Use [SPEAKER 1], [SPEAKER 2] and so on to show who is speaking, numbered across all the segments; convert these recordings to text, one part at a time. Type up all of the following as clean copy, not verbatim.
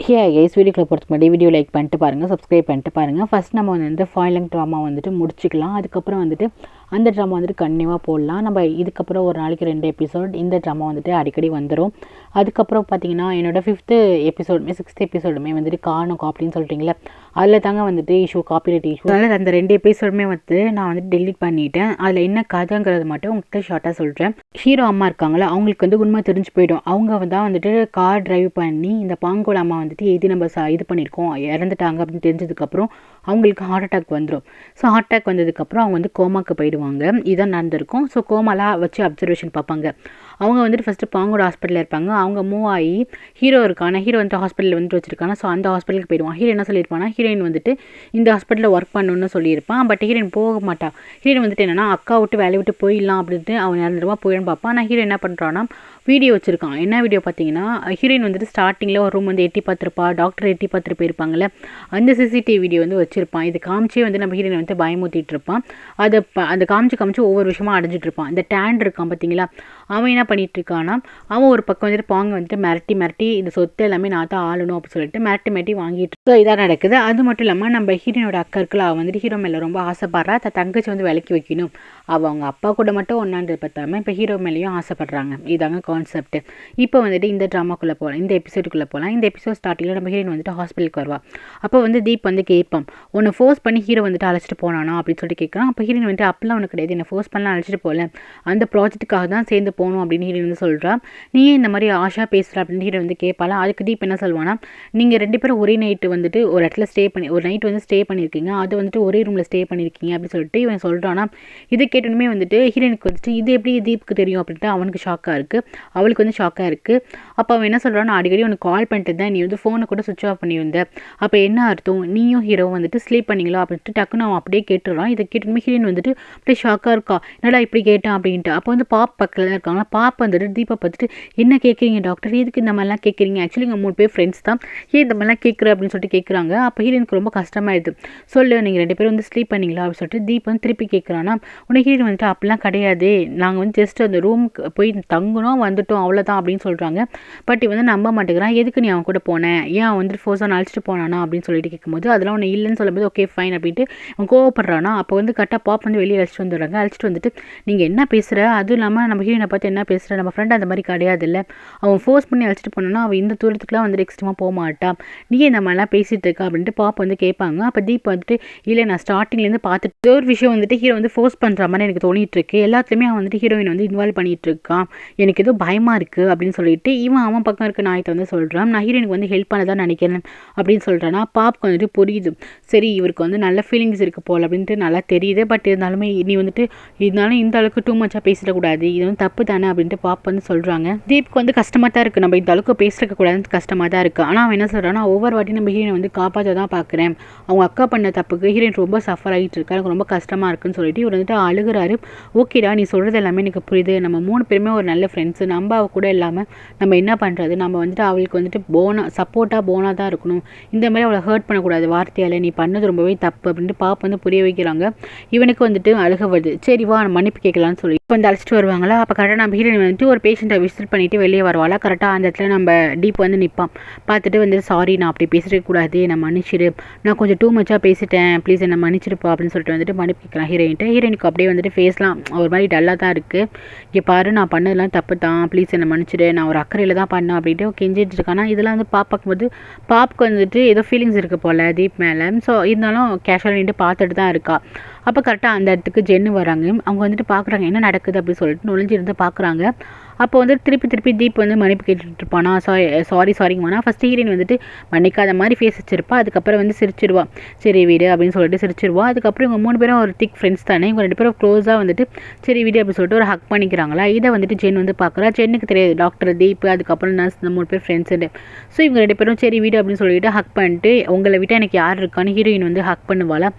[SPEAKER 1] Guys வீடியோக்குள்ள போகிறதுக்கு முன்னாடி வீடியோ லைக் பண்ணிட்டு பாருங்கள், சப்ஸ்கிரைப் பண்ணிட்டு பாருங்கள். ஃபஸ்ட் நம்ம வந்து ஃபைனல் ட்ராமா வந்துட்டு முடிச்சிக்கலாம். அதுக்கப்புறம் வந்துட்டு அந்த ட்ராமா வந்துட்டு கண்டினியூவாக போடலாம். நம்ம இதுக்கப்புறம் ஒரு நாளைக்கு 2 எபிசோட் இந்த ட்ராமா வந்துட்டு அடிக்கடி வந்துடும். அதுக்கப்புறம் பார்த்தீங்கன்னா என்னோடய 5th எபிசோடுமே 6th எபிசோடுமே வந்துட்டு காணும் அப்படின்னு சொல்லிட்டீங்களே, அதில் தாங்க வந்துட்டு காப்பிரைட் இஷ்யூ. அதனால் அந்த 2 எபிசோடுமே வந்து நான் வந்துட்டு டெலிட் பண்ணிட்டேன். அதில் என்ன கதைங்கிறது மட்டும் உங்கள்கிட்ட ஷார்ட்டாக சொல்கிறேன். ஹீரோ அம்மா இருக்காங்களா, அவங்களுக்கு வந்து உண்மை தெரிஞ்சு போயிடும். அவங்க தான் வந்துட்டு கார் டிரைவ் பண்ணி இந்த பாங்கோட அம்மா வந்துட்டு எது நம்ம இது பண்ணியிருக்கோம் இறந்துட்டாங்க அப்படின்னு தெரிஞ்சதுக்கப்புறம் அவங்களுக்கு ஹார்ட் அட்டாக் வந்துடும். ஸோ ஹார்ட் அட்டாக் வந்ததுக்கப்புறம் அவங்க வந்து கோமாக்கு போயிடுவாங்க. இதான் நடந்திருக்கும். ஸோ கோமாலாம் வச்சு அப்சர்வேஷன் பார்ப்பாங்க. அவங்க வந்துட்டு ஃபஸ்ட்டு பாங்கோட ஹாஸ்பிட்டலில் இருப்பாங்க. அவங்க மூவ் ஆகி ஹீரோ இருக்கான ஹீரோ வந்துட்டு ஹாஸ்பிட்டலில் வந்துட்டு வச்சிருக்காங்க. ஸோ அந்த ஹாஸ்பிட்டலுக்கு போயிடுவான். ஹீரோ என்ன சொல்லியிருப்பானா, ஹீரோயின் வந்துட்டு இந்த ஹாஸ்பிட்டலில் ஒர்க் பண்ணணும்னு சொல்லியிருப்பான். பட் ஹீரோயின் போக மாட்டான். ஹீரோயின் வந்துட்டு என்னன்னா அக்கா விட்டு வேலையை விட்டு போயிடலாம் அப்படின்ட்டு அவன் இறந்துருவா போயிடும் பார்ப்பான். ஆனால் ஹீரோ என்ன பண்ணுறான்னா வீடியோ வச்சுருக்கான். என்ன வீடியோ பார்த்தீங்கன்னா, ஹீரோயின் வந்துட்டு ஸ்டார்டிங்கில் ஒரு ரூம் வந்து எட்டி பார்த்துருப்பா, டாக்டர் எட்டி பார்த்துட்டு போயிருப்பாங்கல்ல, அந்த சிசிடிவி வீடியோ வந்து வச்சுருப்பான். இது காமிச்சே வந்து நம்ம ஹீரோயின் வந்து பயமுத்திட்டு இருப்பான். அதை காமிச்சு ஒவ்வொரு விஷயமா அடைஞ்சிட்டு இருப்பான். இந்த டேண்ட் இருக்கான் பார்த்தீங்களா, அவன் என்ன பண்ணிட்டு இருக்கான்னா, அவன் ஒரு பக்கம் வந்துட்டு பாங்க வந்துட்டு மிரட்டி இந்த சொத்து எல்லாமே நான் தான் ஆளணும் அப்படின்னு சொல்லிட்டு மிரட்டி வாங்கிட்டு. ஸோ இதான் நடக்குது. அது மட்டும் இல்லாமல் நம்ம ஹீரோனோட அக்கா இருக்குல்ல, அவன் வந்துட்டு ஹீரோ மேலே ரொம்ப ஆசைப்படுறா. தங்கச்சி வந்து விலைக்கு வைக்கணும், அவங்க அப்பா கூட மட்டும் ஒன்றான்றது பார்த்தாம இப்போ ஹீரோ மேலேயும் ஆசைப்படுறாங்க. இதாங்க கான்செப்ட். இப்போ வந்துட்டு இந்த ட்ராமாக்குள்ளே போகலாம், இந்த எபிசோடுக்குள்ளே போகலாம். இந்த எபிசோட் ஸ்டார்டிங்கில் நம்ம ஹீரோயின் வந்துட்டு ஹாஸ்பிட்டலுக்கு வருவா. அப்போ வந்து தீப் வந்து கேட்பான், உன்னை ஃபோர்ஸ் பண்ணி ஹீரோ வந்துட்டு அழைச்சிட்டு போனானா அப்படின்னு சொல்லிட்டு கேட்குறான். அப்போ ஹீரோயின் வந்துட்டு அப்பெல்லாம் உனக்கு கிடையாது, என்னை ஃபோர்ஸ் பண்ணலாம் அழைச்சிட்டு போகல, அந்த ப்ராஜெக்ட்டுக்காக தான் சேர்ந்து போகணும் அப்படின்னு ஹீரோயின் வந்து சொல்கிறா. நீயே இந்த மாதிரி ஆஷா பேசுகிறா அப்படின்னு ஹீரோ வந்து கேட்பாளா. அதுக்கு தீப் என்ன சொல்வானா, நீங்கள் 2 பேரும் ஒரே நைட்டு வந்துட்டு ஒரு இடத்துல ஒரு நைட் வந்து ஸ்டே பண்ணியிருக்கீங்க, அது வந்துட்டு ஒரே ரூமில் ஸ்டே பண்ணியிருக்கீங்க அப்படின்னு சொல்லிட்டு இவன் சொல்கிறானா. இது கேட்டோன்னே வந்துட்டு ஹீரோயினுக்கு வந்துட்டு இது எப்படி தீப்க்கு தெரியும் அப்படின்ட்டு அவனுக்கு ஷாக்காக இருக்குது, அவளுக்கு வந்து ஷாக்காக இருக்குது. அப்போ அவன் என்ன சொல்கிறான், நான் அடிக்கடி உனக்கு கால் பண்ணிட்டு தான், நீ வந்து ஃபோனை கூட சுவிட்ச் ஆஃப் பண்ணியிருந்த, அப்போ என்ன அர்த்தம், நீயும் ஹீரோ வந்துட்டு ஸ்லீப் பண்ணிங்களா அப்படின்ட்டு டக்குன்னு அவன் அப்படியே கேட்டுறான். இதை கேட்டோன்னே ஹீரோயின் வந்துட்டு அப்படியே ஷாக்காக இருக்கா, என்னடா இப்படி கேட்டான் அப்படின்ட்டு. அப்போ வந்து பாப் பக்கத்தில் இருக்காங்களா, பாப்பா வந்துட்டு தீபா பார்த்துட்டு என்ன கேட்குறீங்க டாக்டர், எதுக்கு இந்த மாதிரிலாம் கேட்குறீங்க, ஆக்சுவலி இங்கே 3 பேர் ஃப்ரெண்ட்ஸ் தான், ஏன் இந்த மாதிரிலாம் கேட்குற அப்படின்னு சொல்லிட்டு கேட்குறாங்க. அப்போ ஹீரோனுக்கு ரொம்ப கஷ்டமாயிடுது. சொல்லு, நீங்கள் 2 பேரும் வந்து ஸ்லீப் பண்ணிங்களா அப்படின்னு சொல்லிட்டு தீப் வந்து திருப்பி கேட்குறான்னா, உடனே ஹீரோயின் வந்துட்டு அப்படிலாம் கிடையாது, நாங்கள் வந்து ஜஸ்ட் அந்த ரூமுக்கு போய் தங்கணும் வந்துட்டோம் அவ்வளோதான் அப்படின்னு சொல்கிறாங்க. பட் வந்து நம்ப மாட்டேங்கிறான். எதுக்கு நீ அவன் கூட போனேன், ஏன் அவன் வந்துட்டு ஃபோர்ஸாக அழைச்சிட்டு போனானா அப்படின்னு சொல்லிட்டு கேட்கும்போது அதெல்லாம் ஒன்று இல்லைன்னு சொல்லும்போது ஓகே ஃபைன் அப்படின்ட்டு அவன் கோவப்படுறானா. அப்போ வந்து கரெக்டாக பாப் வந்து வெளியே அழைச்சிட்டு வந்துடுறாங்க. அழைச்சிட்டு வந்துட்டு நீங்கள் என்ன பேசுகிற, அதுவும் இல்லாமல் நம்ம ஹீரோனை பார்த்து என்ன பேசுகிற, நம்ம ஃப்ரெண்ட் அந்த மாதிரி கிடையாது இல்லை, அவன் ஃபோர்ஸ் பண்ணி அழைச்சிட்டு போனோன்னா அவன் இந்த தூரத்துக்குலாம் வந்து எக்ஸ்ட்ரீமாக போக மாட்டான், நீ இந்த மாதிரிலாம் பேசிகிட்டு இருக்கா அப்படின்ட்டு பாப் வந்து கேட்பாங்க. அப்போ தீப் வந்துட்டு இல்லை நான் ஸ்டார்டிங்லேருந்து பார்த்துட்டு ஒரு விஷயம் வந்துட்டு ஹீரோ வந்து ஃபோர்ஸ் பண்ணுற மாதிரி எனக்கு தோணிட்டு இருக்கு, எல்லாத்துலேயுமே அவன் வந்துட்டு ஹீரோயின் வந்து இன்வால்வ் பண்ணிட்டு இருக்கான், எனக்கு ஏதோ பயமாக இருக்குது அப்படின்னு சொல்லிட்டு அவன் பக்கம் இருக்க நாயத்தை வந்து சொல்கிறான். நான் ஹீரோயினுக்கு வந்து ஹெல்ப் பண்ண தான் நினைக்கிறேன் அப்படின்னு சொல்கிறேன்னா பாப்க்கு வந்துட்டு புரியுது, சரி இவருக்கு வந்து நல்ல ஃபீலிங்ஸ் இருக்குது போல் அப்படின்ட்டு நல்லா தெரியுது. பட் இருந்தாலுமே நீ வந்துட்டு இருந்தாலும் இந்த அளவுக்கு டூ மச்சாக பேசிடக்கூடாது, இது வந்து தப்பு தானே அப்படின்ட்டு பாப் வந்து சொல்கிறாங்க. தீப்க்கு வந்து கஷ்டமாக தான் இருக்குது, நம்ம இந்த அளவுக்கு பேசிருக்கக்கூடாதுன்னு கஷ்டமாக தான் இருக்குது. ஆனால் அவன் என்ன சொல்கிறான்னா, ஒவ்வொரு வாட்டி நம்ம ஹீரோனை வந்து காப்பாற்ற தான் பார்க்குறேன், அவங்க அக்கா பண்ண தப்புக்கு ஹீரோயின் ரொம்ப சஃபர் ஆகிட்டு இருக்கா, எனக்கு ரொம்ப கஷ்டமாக இருக்குன்னு சொல்லிட்டு இவர் வந்துட்டு அழுகிறாரு. ஓகேடா நீ சொல்கிறது எல்லாமே எனக்கு புரியுது, நம்ம 3 பேருமே ஒரு நல்ல ஃப்ரெண்ட்ஸு, நம்ம அவ கூட இல்லாமல் நம்ம என்ன பண்ணுறது, நம்ம வந்துட்டு அவளுக்கு வந்துட்டு போனாக தான் இருக்கணும், இந்த மாதிரி அவளை ஹர்ட் பண்ணக்கூடாது வார்த்தையால், நீ பண்ணது ரொம்பவே தப்பு அப்படின்ட்டு பாப் வந்து புரிய வைக்கிறாங்க. இவனுக்கு வந்துட்டு அழுக வருது. சரி வா மன்னிப்பு கேட்கலான்னு சொல்லி இப்போ வந்து அழைச்சிட்டு வருவாங்களா. அப்போ கரெக்டாக நம்ம ஹீரோயின் வந்துட்டு ஒரு பேஷண்ட்டை விசிட் பண்ணிவிட்டு வெளியே வருவாளா. கரெக்டாக அந்த இடத்துல நம்ம டீப் வந்து நிற்பான். பார்த்துட்டு வந்துட்டு சாரி நான் அப்படி பேசிடக்கூடாது, நான் மன்னிச்சிடு, நான் கொஞ்சம் டூ மச்சாக பேசிட்டேன், ப்ளீஸ் என்னை மன்னிச்சிருப்பா அப்படின்னு சொல்லிட்டு வந்துட்டு மன்னிப்பு கேட்குறான் ஹீரோயினுக்கு அப்படியே வந்துட்டு ஃபேஸ்லாம் ஒரு மாதிரி டல்லாக தான் இருக்குது. இங்கே பாரு நான் பண்ணதெல்லாம் தப்பு தான், ப்ளீஸ் என்னை மன்னிச்சிடு, நான் ஒரு அக்கறையில் தான் பண்ணேன் அப்படின்ட்டு கெஞ்சிட்டு இருக்கானா. இதெல்லாம் வந்து பார்க்கும்போது பாப்புக்கு வந்துட்டு ஏதோ ஃபீலிங்ஸ் இருக்குது போல் தீப் மேலே. ஸோ இருந்தாலும் கேஷுவலாக நின்று பார்த்துட்டு தான் இருக்கா. அப்போ கரெக்டாக அந்த இடத்துக்கு ஜென்னு வராங்க. அவங்க வந்துட்டு பார்க்குறாங்க என்ன நடக்குது அப்படின்னு சொல்லிட்டு நுழைஞ்சிருந்து பார்க்குறாங்க. அப்போ வந்து திருப்பி தீப் வந்து மன்னிப்பு கேட்டுட்டு இருப்பானா, சாரிங்கம்மா. ஃபஸ்ட் ஹீரோயின் வந்துட்டு மன்னிக்காத மாதிரி ஃபேஸ் வச்சிருப்பா. அதுக்கப்புறம் வந்து சிரிச்சிருவா, சரி வீடு அப்படின்னு சொல்லிட்டு சிரிச்சிருவா. அதுக்கப்புறம் இவங்க 3 பேரும் ஒரு திக் ஃப்ரெண்ட்ஸ் தானே, இவங்க 2 பேரும் க்ளோஸாக வந்துட்டு சரி வீடு அப்படின்னு சொல்லிட்டு ஒரு ஹக் பண்ணிக்கிறாங்களா. இதை வந்துட்டு ஜென் வந்து பார்க்குறா. ஜென்னுக்கு தெரியாது டாக்டர் தீப் அதுக்கப்புறம் நர்ஸ் இந்த 3 பேர் ஃப்ரெண்ட்ஸுட்டு. ஸோ இவங்க 2 பேரும் சரி வீடு அப்படின்னு சொல்லிட்டு ஹக் பண்ணிட்டு உங்களை விட்டு எனக்கு யார் இருக்கான்னு ஹீரோயின் வந்து ஹக் பண்ணுவாளா,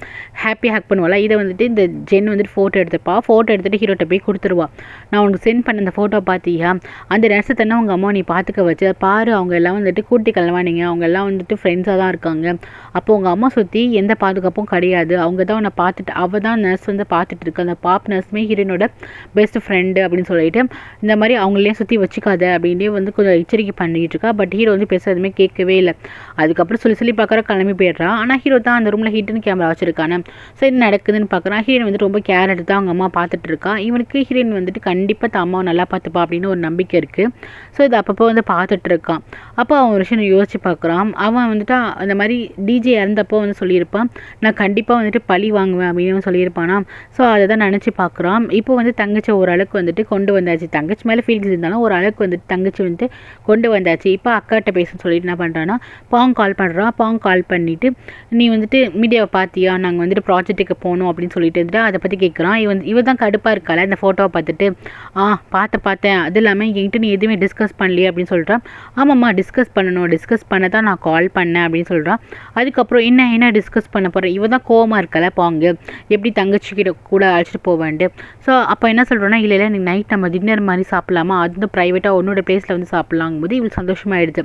[SPEAKER 1] ஹாப்பியாக ஹக் பண்ணுவாளா. இதை வந்துட்டு இந்த ஜென் வந்துட்டு ஃபோட்டோ எடுத்துகிட்டு ஹீரோட்ட போய் கொடுத்துருவா. நான் உனக்கு சென்ட் பண்ண அந்த ஃபோட்டோ பார்த்து அந்த நர்ஸை தானே உங்கள் அம்மா நீ பார்த்துக்க வச்சு பாரு, அவங்க எல்லாம் வந்துட்டு கூட்டி கலவானீங்க, அவங்க எல்லாம் வந்துட்டு ஃப்ரெண்ட்ஸாக தான் இருக்காங்க, அப்போ உங்கள் அம்மா சுற்றி எந்த பாதுகாப்பும் கிடையாது, அவங்க தான் உன்னை பார்த்துட்டு அவள் தான் நர்ஸ் வந்து பார்த்துட்டு இருக்கு, அந்த பாப் நர்ஸுமே ஹீரோனோட பெஸ்ட் ஃப்ரெண்டு அப்படின்னு சொல்லிட்டு இந்த மாதிரி அவங்களையும் சுற்றி வச்சுக்காத அப்படின்ட்டு வந்து கொஞ்சம் எச்சரிக்கை பண்ணிகிட்டு இருக்கா. பட் ஹீரோ வந்து பேச எதுவுமே கேட்கவே இல்லை. அதுக்கப்புறம் சொல்லி பார்க்குற கிளம்பி போயிடுறான். ஆனால் ஹீரோ தான் அந்த ரூமில் ஹிடன் கேமரா வச்சுருக்கானே. ஸோ என்ன நடக்குதுன்னு பார்க்குறான். ஹீரோயின் வந்துட்டு ரொம்ப கேர் எடுத்து அவங்க அம்மா பார்த்துட்டு இருக்கா. இவனுக்கு ஹீரோயின் வந்துட்டு கண்டிப்பாக தான் அம்மாவை நல்லா பார்த்துப்பா அப்படின்னு ஒரு நம்பிக்கை இருக்குது. ஸோ இது அப்பப்போ வந்து பார்த்துட்டு இருக்கான். அப்போ அவன் ஒரு விஷயம் யோசிச்சு பார்க்குறான். அவன் வந்துட்டு அந்த மாதிரி டிஜே இறந்தப்போ வந்து சொல்லியிருப்பான், நான் கண்டிப்பாக வந்துட்டு பழி வாங்குவேன் அப்படின்னு சொல்லியிருப்பானா. ஸோ அதை தான் நினச்சி பார்க்குறான். இப்போ வந்து தங்கச்சி ஓரளவுக்கு வந்துட்டு கொண்டு வந்தாச்சு. தங்கச்சி மேலே ஃபீலிங்ஸ் இருந்தாலும் ஒரு அளவுக்கு வந்துட்டு தங்கச்சி வந்துட்டு கொண்டு வந்தாச்சு. இப்போ அக்காட்ட பேசுன்னு சொல்லிட்டு என்ன பண்ணுறான்னா பாங் கால் பண்ணுறான். பாங் கால் பண்ணிவிட்டு நீ வந்துட்டு மீடியாவை பார்த்தியா, நாங்கள் வந்துட்டு ப்ராஜெக்ட்டுக்கு போகணும் அப்படின்னு சொல்லிட்டு வந்துட்டு அதை பற்றி கேட்குறான். இவன் தான் கடுப்பாக இருக்கால இந்த ஃபோட்டோவை பார்த்துட்டு, பார்த்தேன் அது இல்லாமல் என்கிட்ட நீ எதுவுமே டிஸ்கஸ் பண்ணலையே அப்படின்னு சொல்கிறான். ஆமாம்மா டிஸ்கஸ் பண்ணணும், டிஸ்கஸ் பண்ண தான் நான் கால் பண்ணேன் அப்படின்னு சொல்கிறான். அதுக்கப்புறம் என்ன டிஸ்கஸ் பண்ண போகிறேன், இவ தான் கோவமாக இருக்கல பாங்க, எப்படி தங்கச்சிக்கிட்ட கூட அழைச்சிட்டு போவேன்ட்டு. ஸோ அப்போ என்ன சொல்கிறோன்னா, இல்லை நீ நைட் நம்ம டின்னர் மாதிரி சாப்பிட்லாமா, அது வந்து ப்ரைவேட்டாக உன்னோட பிளேஸில் வந்து சாப்பிட்லாங்கும் போது இவள் சந்தோஷமாகிடுது.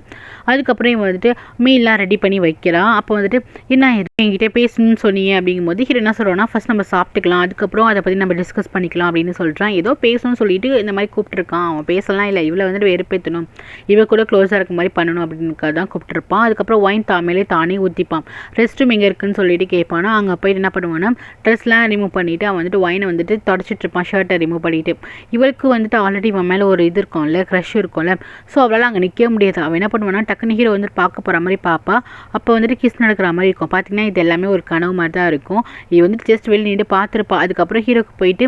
[SPEAKER 1] அதுக்கப்புறம் இவன் வந்துட்டு மீல்லாம் ரெடி பண்ணி வைக்கிறான். அப்போ வந்துட்டு என்ன என்கிட்ட பேசணும்னு சொன்னீங்க அப்படிங்கும்போது ஹீரோ என்ன சொல்கிறோன்னா, ஃபஸ்ட் நம்ம சாப்பிட்டுக்கலாம், அதுக்கப்புறம் அதை பற்றி நம்ம டிஸ்கஸ் பண்ணிக்கலாம் அப்படின்னு சொல்கிறான். ஏதோ பேசணும்னு சொல்லிட்டு இந்த மாதிரி கூப்பிட்டுருக்கான். அவன் பேசலாம் இல்லை, இவளை வந்துட்டு வெறுப்பேற்றணும், இவ கூட க்ளோஸாக இருக்க மாதிரி பண்ணணும் அப்படின்னு தான் கூப்பிட்டுருப்பான். அதுக்கப்புறம் ஒயின் தானே ஊற்றிப்பான். ரெஸ்ட் ரூம் எங்கே இருக்குன்னு சொல்லிட்டு கேட்பானா. அங்கே போயிட்டு என்ன பண்ணுவான்னா ட்ரெஸ்லாம் ரிமூவ் பண்ணிவிட்டு அவன் வந்துட்டு ஒயினை வந்துட்டு தொடச்சிட்டு இருப்பான், ஷர்ட்டை ரிமூவ் பண்ணிவிட்டு. இவளுக்கு வந்துட்டு ஆல்ரெடி இவன் மேலே ஒரு இது இருக்கும்ல, க்ரஷ் இருக்கும்ல. ஸோ அவளால் அங்கே நிற்க முடியாது. அவன் என்ன பண்ணுவானா டக்குன்னு ஹீரோ வந்துட்டு பார்க்க போகிற மாதிரி பார்ப்பா. அப்போ வந்துட்டு கிஸ் நடக்கிற மாதிரி இருக்கும். பார்த்தீங்கன்னா இது எல்லாமே ஒரு கனவு மாதிரி தான் இருக்கும். இது வந்துட்டு ஜஸ்ட் வெளியே நின்று பார்த்துருப்பா. அதுக்கப்புறம் ஹீரோக்கு போயிட்டு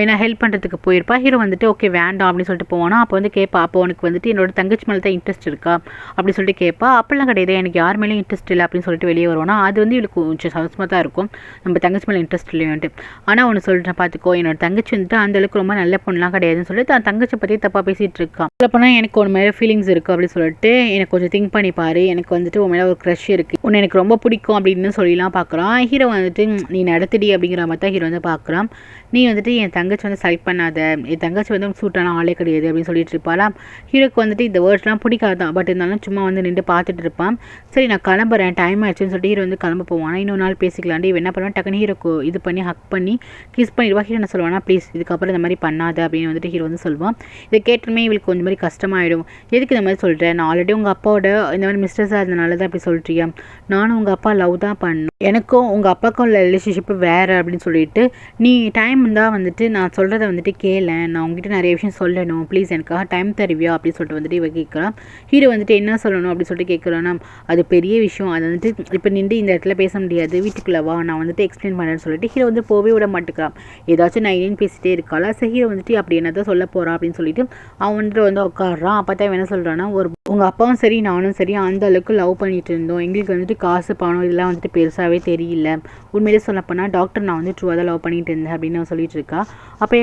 [SPEAKER 1] என்ன ஹெல்ப் பண்ணுறதுக்கு போயிருப்பா. ஹீரோ வந்துட்டு ஓகே வேண்டாம் அப்படின்னு சொல்லிட்டு போவானா. அப்போ வந்து கேட்பா, அப்போ உனக்கு வந்துட்டு என்னோட தங்கச்சி மேலே தான் இன்ட்ரெஸ்ட் இருக்கா அப்படின்னு சொல்லிட்டு கேட்பா. அப்பெல்லாம் கிடையாது, எனக்கு யார் மேலேயும் இன்ட்ரெஸ்ட் இல்லை அப்படின்னு சொல்லிட்டு வெளியே வருவானா. அது வந்து இவளுக்கு கொஞ்சம் சந்தோஷமாக தான் இருக்கும், நம்ம தங்கச்சி மேலே இன்ட்ரெஸ்ட் இல்லையோன்ட்டு. ஆனால் ஒன்று சொல்கிறேன் பார்த்துக்கோ, என்னோட தங்கச்சி வந்துட்டு அந்தளவுக்கு ரொம்ப நல்ல பொண்ணுலாம் கிடையாதுன்னு சொல்லிட்டு தான் தங்கச்சி பற்றி தப்பாக பேசிகிட்டு இருக்கான். சொல்லப்போனால் எனக்கு ஒரு மேலே ஃபீலிங்ஸ் இருக்குது அப்படின்னு சொல்லிட்டு எனக்கு கொஞ்சம் திங்க் பண்ணி பாரு, எனக்கு வந்துட்டு உன் மேலே ஒரு க்ரஷ் இருக்குது, உன்னை எனக்கு ரொம்ப பிடிக்கும் அப்படின்னு சொல்லிலாம் பார்க்குறான். ஹீரோ வந்துட்டு நீ நடத்துடி அப்படிங்கிற மாதிரி தான் ஹீரோ வந்து பார்க்குறான். நீ வந்துட்டு என் தங்கச்சி வந்து செலக்ட் பண்ணாத, என் தங்கச்சி வந்து சூட்டான ஆளே கிடையாது அப்படின்னு சொல்லிட்டு இருப்பாளாம். ஹீரோக்கு வந்துட்டு இந்த வேர்ட்ஸ்லாம் பிடிக்காதான், பட் இருந்தாலும் சும்மா வந்து நின்று பார்த்துட்டு இருப்பான். சரி நான் கிளம்புறேன், டைம் ஆயிடுச்சுன்னு சொல்லிட்டு ஹீரோ வந்து கிளம்ப போவான். இன்னொரு நாள் பேசிக்கலாண்டி இவன் என்ன பண்ணுவான், டக்குன்னு ஹீரோக்கு இது பண்ணி ஹக் பண்ணி கிஸ் பண்ணிடுவா. ஹீரோ என்ன சொல்லுவானா, ப்ளீஸ் இதுக்கப்புறம் இந்த மாதிரி பண்ணாத அப்படின்னு வந்துட்டு ஹீரோ வந்து சொல்லுவான். இதை கேட்டுமே இவளுக்கு கொஞ்சம் மாதிரி கஷ்டமாயிடும். எதுக்கு இந்த மாதிரி சொல்கிறேன், நான் ஆல்ரெடி உங்கள் அப்பாவோட இந்த மாதிரி மிஸ்டர்ஸாக இருந்தனால தான் அப்படி சொல்கிறியா, நானும் உங்கள் அப்பா லவ் தான் பண்ணணும், எனக்கும் உங்கள் அப்பாவுக்கும் உள்ள ரிலேஷன்ஷிப்பு வேறு அப்படின்னு சொல்லிட்டு நீ டைம் இருந்தால் வந்துட்டு நான் சொல்கிறத வந்துட்டு கேளேன், நான் உங்ககிட்ட நிறைய விஷயம் சொல்லணும், ப்ளீஸ் எனக்காக டைம் தருவியா அப்படின்னு சொல்லிட்டு வந்துட்டு இவ கேட்குறான். ஹீரோ வந்துட்டு என்ன சொல்லணும் அப்படின்னு சொல்லிட்டு கேட்குறான்னா, அது பெரிய விஷயம், அதை வந்துட்டு இப்போ நின்று இந்த இடத்துல பேச முடியாது, வீட்டுக்குள்ளே வா நான் வந்துட்டு எக்ஸ்பிளைன் பண்ணுறேன்னு சொல்லிட்டு ஹீரோ வந்து போவே விட மாட்டேங்கிறான். ஏதாச்சும் நான் இல்லைன்னு பேசிட்டே இருக்காளா. சரி ஹீரோ வந்துட்டு அப்படி என்ன தான் சொல்ல போகிறான் அப்படின்னு சொல்லிட்டு அவன் வந்துட்டு வந்து உட்காடுறான். அப்போ தான் என்ன சொல்கிறான்னா, உங்கள் அப்பாவும் சரி நானும் சரி அந்த அளவுக்கு லவ் பண்ணிட்டு இருந்தோம், எங்களுக்கு வந்துட்டு காசு பணம் இதெல்லாம் வந்துட்டு பெருசாகவே தெரியல, உண்மையிலே சொல்லப்போனால் டாக்டர் நான் வந்து ட்ரூவாக தான் லவ் பண்ணிட்டு இருந்தேன் அப்படின்னு சொல்லிட்டு இருக்கா. அப்போ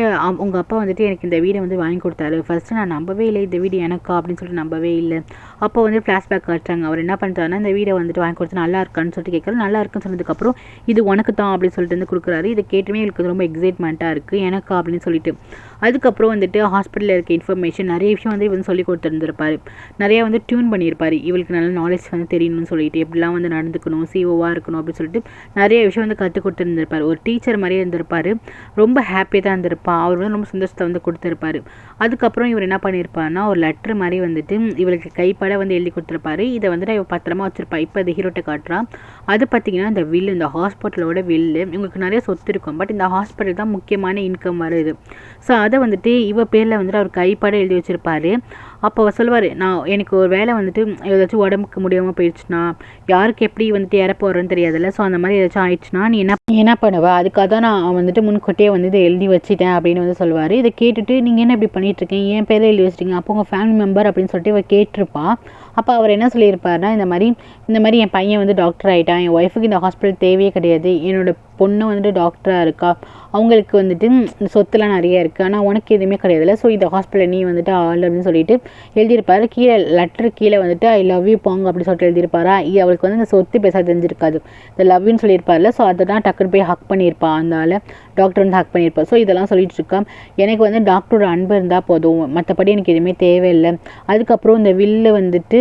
[SPEAKER 1] உங்கள் அப்பா வந்துட்டு எனக்கு இந்த வீடை வந்து வாங்கி கொடுத்தாரு. ஃபஸ்ட்டு நான் நம்பவே இல்லை, இந்த வீடு எனக்கா அப்படின்னு சொல்லிட்டு நம்பவே இல்லை. அப்போ வந்து ஃப்ளாஷ்பேக் காட்டுறாங்க. அவர் என்ன பண்ணுறாருன்னா, இந்த வீடை வந்துட்டு வாங்கி கொடுத்து நல்லா இருக்கான்னு சொல்லிட்டு கேட்குறாரு. நல்லா இருக்குன்னு சொன்னதுக்கப்புறம் இது உனக்கு தான் அப்படின்னு சொல்லிட்டு வந்து கொடுக்குறாரு. இதை கேட்டுமே எனக்கு ரொம்ப எக்ஸைட்மெண்ட்டாக இருக்குது, எனக்கா அப்படின்னு சொல்லிட்டு. அதுக்கப்புறம் வந்துட்டு ஹாஸ்பிட்டலில் இருக்க இன்ஃபர்மேஷன் நிறைய விஷயம் வந்து இவன் சொல்லி கொடுத்துருந்துருப்பார். நிறையா வந்து டியூன் பண்ணியிருப்பார், இவளுக்கு நல்ல நாலேஜ் வந்து தெரியணும்னு சொல்லிட்டு எப்படிலாம் வந்து நடந்துக்கணும், சிஓவாக இருக்கணும் அப்படின்னு சொல்லிட்டு நிறைய விஷயம் வந்து கற்றுக் கொடுத்துருந்துருப்பார். ஒரு டீச்சர் மாதிரியே இருந்திருப்பார். ரொம்ப ஹாப்பியாக தான் இருந்திருப்பார். அவர் வந்து ரொம்ப சந்தோஷத்தை வந்து கொடுத்துருப்பார். அதுக்கப்புறம் இவர் என்ன பண்ணியிருப்பாருன்னா, ஒரு லெட்ரு மாதிரி வந்துட்டு இவளுக்கு கைப்பட வந்து எழுதி கொடுத்துருப்பாரு. இதை வந்துட்டு இவள் பத்திரமா வச்சுருப்பா. இப்போ அது ஹீரோட்டை காட்டுறான். அது பார்த்திங்கன்னா இந்த வில்லு, இந்த ஹாஸ்பிட்டலோட வில்லு, இவங்களுக்கு நிறைய சொத்து இருக்கும், பட் இந்த ஹாஸ்பிட்டல் தான் முக்கியமான இன்கம் வருது. ஸோ அதை வந்துட்டு இவ பேரில் வந்துட்டு அவர் கைப்பட எழுதி வச்சுருப்பார். அப்போ அவர் சொல்லுவார், நான் எனக்கு ஒரு வேலை வந்துட்டு ஏதாச்சும் உடம்புக்கு முடியாமல் போயிடுச்சுன்னா, யாருக்கு எப்படி வந்துட்டு இறப்பு வரும்னு தெரியாதுல்ல, ஸோ அந்த மாதிரி ஏதாச்சும் ஆயிடுச்சுன்னா நீ என்ன பண்ணுவா, அதுக்காக தான் நான் வந்துட்டு முன்கூட்டியே வந்து இதை எழுதி வச்சுட்டேன் அப்படின்னு வந்து சொல்லுவார். இதை கேட்டுட்டு நீங்கள் என்ன இப்படி பண்ணிகிட்ருக்கீங்க, என் பேரில் எழுதி வச்சிட்டீங்க, அப்போ உங்கள் ஃபேமிலி மெம்பர் அப்படின்னு சொல்லிட்டு இவ கேட்டிருப்பா. அப்போ அவர் என்ன சொல்லியிருப்பாருன்னா, இந்த மாதிரி என் பையன் வந்து டாக்டர் ஆகிட்டான், என் ஒய்ஃபுக்கு இந்த ஹாஸ்பிட்டல் தேவையே கிடையாது, என்னோட பொண்ணு வந்துட்டு டாக்டராக இருக்கா, அவங்களுக்கு வந்துட்டு சொத்துலாம் நிறைய இருக்குது, ஆனால் உனக்கு எதுவுமே கிடையாதுல்ல, ஸோ இந்த ஹாஸ்பிட்டல் நீ வந்துட்டு ஆள் அப்படின்னு சொல்லிட்டு எழுதியிருப்பாரு. கீழே லெட்டர் கீழே வந்துட்டு ஐ லவ் யூ போங்க அப்படின்னு சொல்லிட்டு எழுதியிருப்பாரா. அவளுக்கு வந்து இந்த சொத்து பேச தெரிஞ்சிருக்காது, இந்த லவ்யூன்னு சொல்லியிருப்பார்ல, ஸோ அதை தான் டக்குன்னு போய் ஹக் பண்ணியிருப்பா. அதனால டாக்டர் வந்து ஹக் பண்ணியிருப்பா. ஸோ இதெல்லாம் சொல்லிட்டு இருக்கா. எனக்கு வந்து டாக்டரோட அன்பு இருந்தால் போதும், மற்றபடி எனக்கு எதுவுமே தேவையில்லை. அதுக்கப்புறம் இந்த வில்லு வந்துட்டு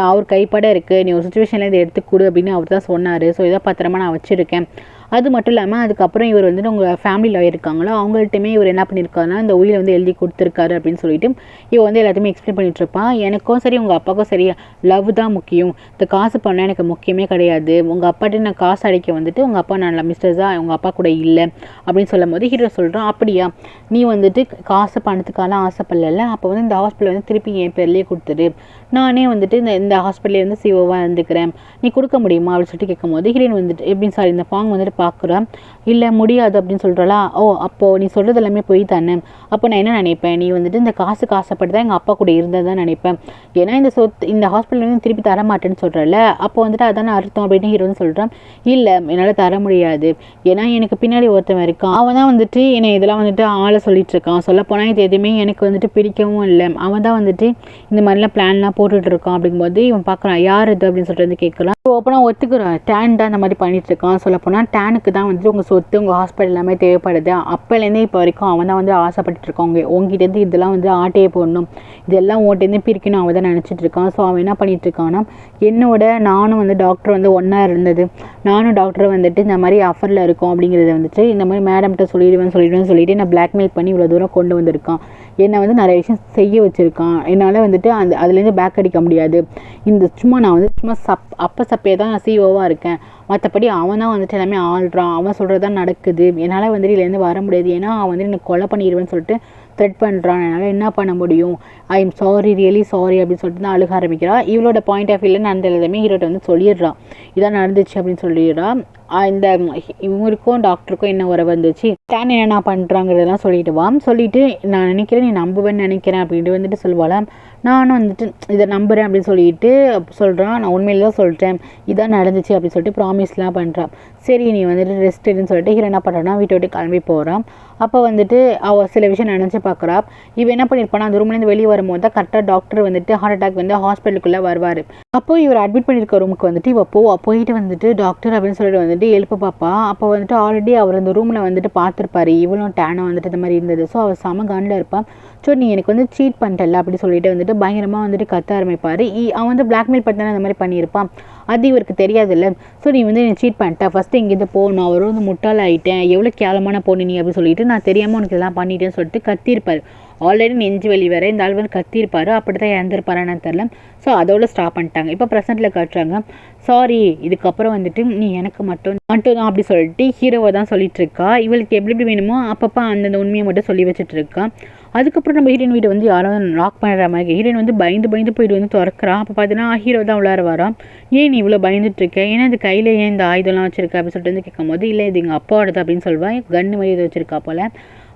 [SPEAKER 1] அவர் கைப்பட இருக்குது, நீ ஒரு சுச்சுவேஷனில் இதை எடுத்து கொடு அப்படின்னு அவர் தான் சொன்னார். ஸோ இதை பத்திரமா நான் வச்சுருக்கேன் அது மட்டும் இல்லாமல் அதுக்கப்புறம் இவர் வந்துட்டு உங்கள் ஃபேமிலி லாயர் இருக்காங்களோ அவங்கள்ட்டுமே இவர் என்ன பண்ணியிருக்காருன்னா இந்த உயிரை வந்து எழுதி கொடுத்துருக்காரு அப்படின்னு சொல்லிட்டு இவன் வந்து எல்லாத்தையுமே எக்ஸ்பிளைன் பண்ணிட்டு இருப்பான். எனக்கும் சரி உங்கள் அப்பாவுக்கும் சரி லவ் தான் முக்கியம், இந்த காசு பண்ண எனக்கு முக்கியமே கிடையாது, உங்கள் அப்பாட்ட நான் காசு அடைக்க வந்துட்டு உங்கள் அப்பா நான் மிஸ்டர்ஸாக உங்கள் அப்பா கூட இல்லை அப்படின்னு சொல்லும் போது ஹீரோ சொல்கிறான், அப்படியா நீ வந்துட்டு காசு பணத்துக்காலாம் ஆசைப்படல, அப்போ வந்து இந்த ஹாஸ்பிட்டல் வந்து திருப்பி என் பேர்லேயே கொடுத்துரு, நானே வந்துட்டு இந்த ஹாஸ்பிட்டலே வந்து சிஓவாக இருந்துக்கிறேன், நீ கொடுக்க முடியுமா அப்படின்னு சொல்லிட்டு கேட்கும்போது ஹீரோயின் வந்துட்டு எப்படின்னு சாரி இந்த பாங் வந்துட்டு பார்க்குறான். இல்லை முடியாது அப்படின்னு சொல்கிறாளா. ஓ அப்போது நீ சொல்கிறது எல்லாமே போய் தானே, அப்போ நான் என்ன நினைப்பேன், நீ வந்துட்டு இந்த காசுக்கு ஆசைப்பட்டு தான் எங்கள் அப்பா கூட இருந்தது தான் நினைப்பேன், ஏன்னா இந்த ஹாஸ்பிட்டல் வந்து திருப்பி தர மாட்டேன்னு சொல்கிறல, அப்போ வந்துட்டு அதான அர்த்தம் அப்படின்னு ஹீரோன்னு சொல்கிறான். இல்லை என்னால் தர முடியாது, ஏன்னா எனக்கு பின்னாடி ஒருத்தவன் இருக்கான், அவன் தான் வந்துட்டு என்னை இதெல்லாம் வந்துட்டு ஆளை சொல்லிட்டு இருக்கான், சொல்லப்போனால் இது எதுவுமே எனக்கு வந்துட்டு பிடிக்கவும் இல்லை, அவன் தான் வந்துட்டு இந்த மாதிரிலாம் பிளான்லாம் போட்டுட்டு இருக்கான். அப்படிங்கும்போது இவன் பார்க்குறான் யார் இது அப்படின்னு சொல்லிட்டு வந்து கேட்குறான். ஓப்பனாக ஒத்துக்குறான், டேன் தான் இந்த மாதிரி பண்ணிட்டு இருக்கான், சொல்லப்போனால் டேனுக்கு தான் வந்துட்டு உங்கள் சொத்து உங்கள் ஹாஸ்பிட்டல் எல்லாமே தேவைப்படுது, அப்போலேருந்தே இப்போ வரைக்கும் அவன் தான் வந்து ஆசைப்பட்டு இருக்கான், உங்ககிட்டேருந்து இதெல்லாம் வந்து ஆட்டையே போடணும், இதெல்லாம் ஓட்டேருந்து பிரிக்கணும் அவன் தான் நினச்சிட்டு இருக்கான். ஸோ அவன் என்ன பண்ணிட்டு இருக்கான்னா, என்னோட நானும் வந்து டாக்டர் வந்து ஒன்றா இருந்தது, நானும் டாக்டர் வந்துட்டு இந்த மாதிரி அஃபரில் இருக்கோம் அப்படிங்கிறத வந்துட்டு இந்த மாதிரி மேடம்கிட்ட சொல்லிட்டு என்னை பிளாக்மெயில் பண்ணி இவ்வளோ தூரம் கொண்டு வந்திருக்கான், என்னை வந்து நிறைய விஷயம் செய்ய வச்சுருக்கான், என்னால் வந்துட்டு அதுலேருந்து பேக் அடிக்க முடியாது, இந்த சும்மா நான் வந்து சும்மா சப்பையே தான் நான் சிஓவாக இருக்கேன், மற்றபடி அவன் தான் வந்துட்டு எல்லாமே ஆள்றான், அவன் சொல்கிறது தான் நடக்குது, என்னால் வந்துட்டு இதுலேருந்து வர முடியாது, ஏன்னா அவன் வந்து எனக்கு கொலை பண்ணிடுவேன்னு சொல்லிட்டு த்ரெட் பண்ணுறான், என்னால் என்ன பண்ண முடியும், I am sorry really sorry அப்படின்னு சொல்லிட்டு தான் அழுக ஆரம்பிக்கிறா. இவளோட பாயிண்ட் ஆஃப் வியூவில் நடந்த எல்லாமே ஹீரோட்ட வந்து சொல்லிடுறான், இதான் நடந்துச்சு அப்படின்னு சொல்லிடுறான். இந்த இவருக்கும் டாக்டருக்கும் என்ன உறவு வந்துச்சு, டேன் என்னென்ன பண்ணுறாங்கிறதெல்லாம் சொல்லிட்டு நான் நினைக்கிறேன் நீ நம்புவேன்னு நினைக்கிறேன் அப்படின்ட்டு வந்துட்டு சொல்லுவாளாம். நானும் வந்துட்டு இதை நம்புகிறேன் அப்படின்னு சொல்லிட்டு சொல்கிறான், நான் உண்மையில தான் சொல்லிட்டேன், இதான் நடந்துச்சு அப்படின்னு சொல்லிட்டு ப்ராமிஸ்லாம் பண்ணுறான். சரி நீ வந்துட்டு ரெஸ்ட் எடுன்னு சொல்லிட்டு ஹீரோ என்ன பண்ணுறான்னா வீட்டை விட்டு கிளம்பி போகிறான். அப்போ வந்துட்டு அவள் சில விஷயம் நினச்சி பார்க்குறா. இவன் என்ன பண்ணியிருப்பானா, அந்த ரூம்லேருந்து வெளியே வரும்போது தான் கரெக்டாக டாக்டர் வந்துட்டு ஹார்ட் அட்டாக் வந்து ஹாஸ்பிட்டலுக்குள்ளே வருவார். அப்போ இவர் அட்மிட் பண்ணியிருக்க ரூமுக்கு வந்துட்டு போயிட்டு வந்துட்டு டாக்டர் அப்படின்னு சொல்லிட்டு வந்துட்டு எழுப்ப பார்ப்பா. அப்போ வந்துட்டு ஆல்ரெடி அவர் அந்த ரூமில் வந்துட்டு பார்த்துருப்பாரு, இவளும் டேனும் வந்துட்டு இந்த மாதிரி இருந்தது. ஸோ அவர் செம காண்டில் இருப்பான். ஸோ நீ எனக்கு வந்து சீட் பண்ணிட்டல அப்படின்னு சொல்லிட்டு வந்துட்டு பயங்கரமாக வந்துட்டு கத்த ஆரம்பிப்பார். அவன் வந்து பிளாக்மெயில் பண்ணி அந்த மாதிரி பண்ணியிருப்பான், அது இவருக்கு தெரியாதுல்ல. ஸோ நீ வந்து நீ சீட் பண்ணிட்டேன், ஃபஸ்ட்டு இங்கேருந்து போகணும், அவரும் வந்து முட்டாள் ஆகிட்டேன், எவ்வளோ கேவலமான பொண்ணு நீ அப்படின்னு சொல்லிட்டு நான் தெரியாமல் உனக்கு இதெல்லாம் பண்ணிட்டேன்னு சொல்லிட்டு கத்திருப்பார். ஆல்ரெடி நெஞ்சு வெளி வேறு, இந்த ஆள் வந்து கத்திருப்பார், அப்படி தான் இறந்துருப்பாரான்னு தெரில. ஸோ அதோட ஸ்டாப் பண்ணிட்டாங்க. இப்போ ப்ரெசென்ட்டில் காட்டுறாங்க, சாரி இதுக்கப்புறம் வந்துட்டு நீ எனக்கு மட்டும் தான் அப்படி சொல்லிட்டு ஹீரோவை தான் சொல்லிட்டு இருக்கா. இவளுக்கு எப்படி வேணுமோ அப்பப்போ அந்தந்த உண்மையை மட்டும் சொல்லி வச்சுட்டு இருக்கா. அதுக்கப்புறம் நம்ம ஹீரோயின் வீடு வந்து யாரோ லாக் பண்ணுற மாதிரி ஹீரோயின் வந்து பயந்து போயிட்டு வந்து திறக்கிறான். அப்போ பார்த்தீங்கன்னா ஹீரோ தான் உள்ளார வரான். ஏன் நீ இவ்வளோ பயந்துட்டு இருக்க, ஏன்னா இந்த கையில் ஏன் இந்த ஆயுதம்லாம் வச்சிருக்க அப்படின்னு சொல்லிட்டு வந்து கேட்கும் போது, இல்லை இது எங்கள் அப்பாவோடது அப்படின்னு சொல்லுவான். கன்று மாதிரி இதை வச்சிருக்கா போல்.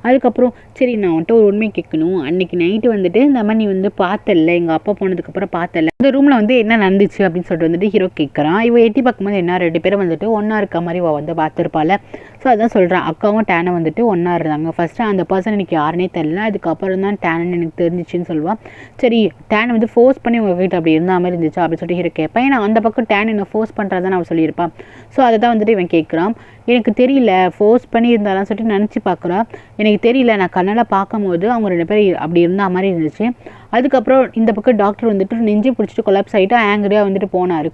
[SPEAKER 1] அதுக்கப்புறம் சரி நான் வந்துட்டு ஒரு உண்மை கேட்கணும், அன்றைக்கி நைட்டு வந்துட்டு இந்த மாதிரி நீ வந்து பார்த்தல, எங்கள் அப்பா போனதுக்கப்புறம் பார்த்தல, அந்த ரூமில் வந்து என்ன நடந்துச்சு அப்படின்னு சொல்லிட்டு வந்துட்டு ஹீரோ கேட்குறான். இவ எட்டி பார்க்கும்போது என்ன 2 பேரும் வந்துட்டு ஒன்றா இருக்க மாதிரி வந்து பார்த்துருப்பாள். ஸோ அதான் சொல்கிறான், அக்காவும் டேனை வந்துட்டு ஒன்றா இருந்தாங்க, ஃபஸ்ட்டு அந்த பர்சன் எனக்கு யாருனே தெரியல, அதுக்கப்புறம் தான் டேனன்னு எனக்கு தெரிஞ்சிச்சின்னு சொல்லுவாள். சரி டேனை வந்து ஃபோர்ஸ் பண்ணி உங்கள் வீட்டு அப்படி இருந்த மாதிரி இருந்துச்சு அப்படின்னு சொல்லிட்டு ஹீரோ கேட்பேன். ஏன்னா அந்த பக்கம் டேன் என்ன ஃபோர்ஸ் பண்ணுறதான் அவன் சொல்லியிருப்பான். ஸோ அதை தான் வந்துட்டு இவன் கேட்குறான். எனக்கு தெரியல ஃபோர்ஸ் பண்ணி இருந்தாலும் சொல்லிட்டு நினச்சி பார்க்குறா, எனக்கு தெரியல, நான் கண்ணால் பார்க்கும்போது அவங்க 2 பேரும் அப்படி இருந்த மாதிரி இருந்துச்சு. அதுக்கப்புறம் இந்த பக்கம் டாக்டர் வந்துட்டு நெஞ்சு பிடிச்சிட்டு கொலாப்ஸ் ஆகிட்டு ஆங்கரியாக வந்துட்டு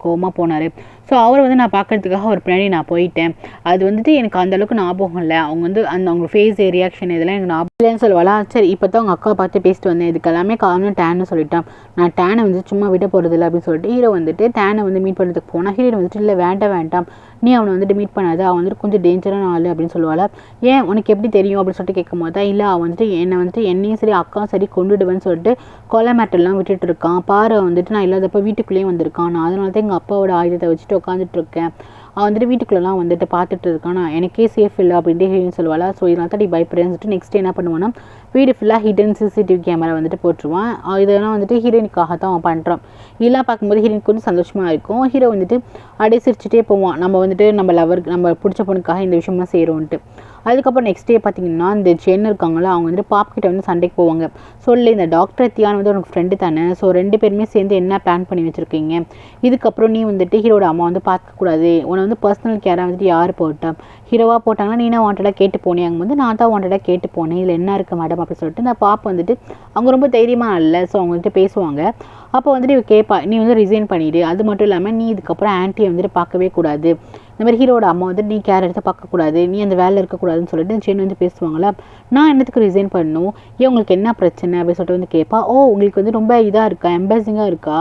[SPEAKER 1] கோவமாக போனார். ஸோ அவரை வந்து நான் பார்க்கறதுக்காக ஒரு பின்னாடி நான் போயிட்டேன், அது வந்துட்டு எனக்கு அந்தளவுக்கு ஞாபகம் இல்லை, அவங்க வந்து அவங்க ஃபேஸ் ரியாக்ஷன் இதெல்லாம் எனக்கு ஞாபகம் இல்லைன்னு சொல்லுவாளா. சரி இப்போ தான் அவங்க அக்கா பார்த்து பேசிட்டு வந்தேன், இதுக்கு எல்லாமே காரணம் டேன்னு சொல்லிட்டான், நான் டேனை வந்து சும்மா விட போகிறதில்ல அப்படின்னு சொல்லிட்டு ஹீரோ வந்துட்டு டேனை வந்து மீட் பண்ணுறதுக்கு போனால் ஹீரோ வந்துட்டு இல்லை வேண்டாம் நீ அவனை வந்துட்டு மீட் பண்ணாது, அவன் வந்துட்டு கொஞ்சம் டேஞ்சரான ஆள் அப்படின்னு சொல்லுவாள். ஏன் உனக்கு எப்படி தெரியும் அப்படின்னு சொல்லிட்டு கேட்கும் போது தான், இல்லை அவன் வந்துட்டு என்னையும் சரி அக்காவும் சரி கொண்டுடுவேன்னு சொல்லிட்டு கொலை மேட்டர்லாம் விட்டுட்டு இருக்கான், பாரு வந்துட்டு நான் இல்லாதப்போ வீட்டுக்குள்ளேயே வந்திருக்கான், நான் அதனால தான் எங்கள் அப்பாவோட ஆயுதத்தை வச்சுட்டு உட்காந்துட்டு இருக்கேன், அவன் வந்துட்டு வீட்டுக்குள்ளெல்லாம் வந்துட்டு பார்த்துட்டு இருக்கான், நான் எனக்கே சேஃப் இல்லை அப்படின்ட்டு ஹீரோயின் சொல்லுவாள். ஸோ இதனால தான் பயப்படுறேன்னு சொல்லிட்டு நெக்ஸ்ட் என்ன பண்ணுவான்னா வீடு ஃபுல்லாக ஹிடன் சிசிடிவி கேமரா வந்துட்டு போட்டுருவான். இதெல்லாம் வந்துட்டு ஹீரோயினுக்காக தான் அவன் பண்ணுறான். இதெல்லாம் பார்க்கும்போது ஹீரோயினுக்கு கொஞ்சம் சந்தோஷமாக இருக்கும். ஹீரோ வந்துட்டு அப்படியே சிரிச்சுட்டே போவான், நம்ம வந்துட்டு நம்ம பிடிச்ச பொண்ணுக்காக இந்த விஷயம்லாம் செய்கிறோன்ட்டு. அதுக்கப்புறம் நெக்ஸ்ட் டே பார்த்தீங்கன்னா இந்த சென் இருக்காங்களா, அவங்க வந்துட்டு பாப்கிட்ட வந்து சண்டைக்கு போவாங்க. சொல்லு இந்த டாக்டர் தியான் வந்து உனக்கு ஃப்ரெண்டு தானே, ஸோ 2 பேருமே சேர்ந்து என்ன பிளான் பண்ணி வச்சுருக்கீங்க, இதுக்கப்புறம் நீ வந்துட்டு ஹீரோட அம்மா வந்து பார்க்கக்கூடாது, உன்னை வந்து பர்சனல் கேராக வந்துட்டு யார் போட்டா, ஹீரோவாக போட்டாங்கன்னா நீனா வாண்டடாக கேட்டு போனேன், வந்து நான் தான் வாண்டடாக கேட்டு போனேன், இதில் என்ன இருக்குது மேடம் அப்படின்னு சொல்லிட்டு இந்த பாப் வந்துட்டு அவங்க ரொம்ப தைரியமாக இல்லை. ஸோ அவங்க வந்துட்டு பேசுவாங்க. அப்போ வந்துட்டு இவ கேட்பா, நீ வந்து ரிசைன் பண்ணிவிடு, அது மட்டும் இல்லாமல் நீ இதுக்கப்புறம் ஆன்ட்டியை வந்துட்டு பார்க்கவே கூடாது, இந்த மாதிரி ஹீரோட அம்மா வந்து நீ கேர் எடுத்து பார்க்கக்கூடாது, நீ அந்த வேலை இருக்கக்கூடாதுன்னு சொல்லிட்டு ஜென் வந்து பேசுவாங்களா. நான் என்னத்துக்கு ரிசைன் பண்ணணும், ஏன் உங்களுக்கு என்ன பிரச்சனை அப்படின்னு சொல்லிட்டு வந்து கேட்பா. ஓ உங்களுக்கு வந்து ரொம்ப இதாக இருக்கா, எம்பாரசிங்காக இருக்கா,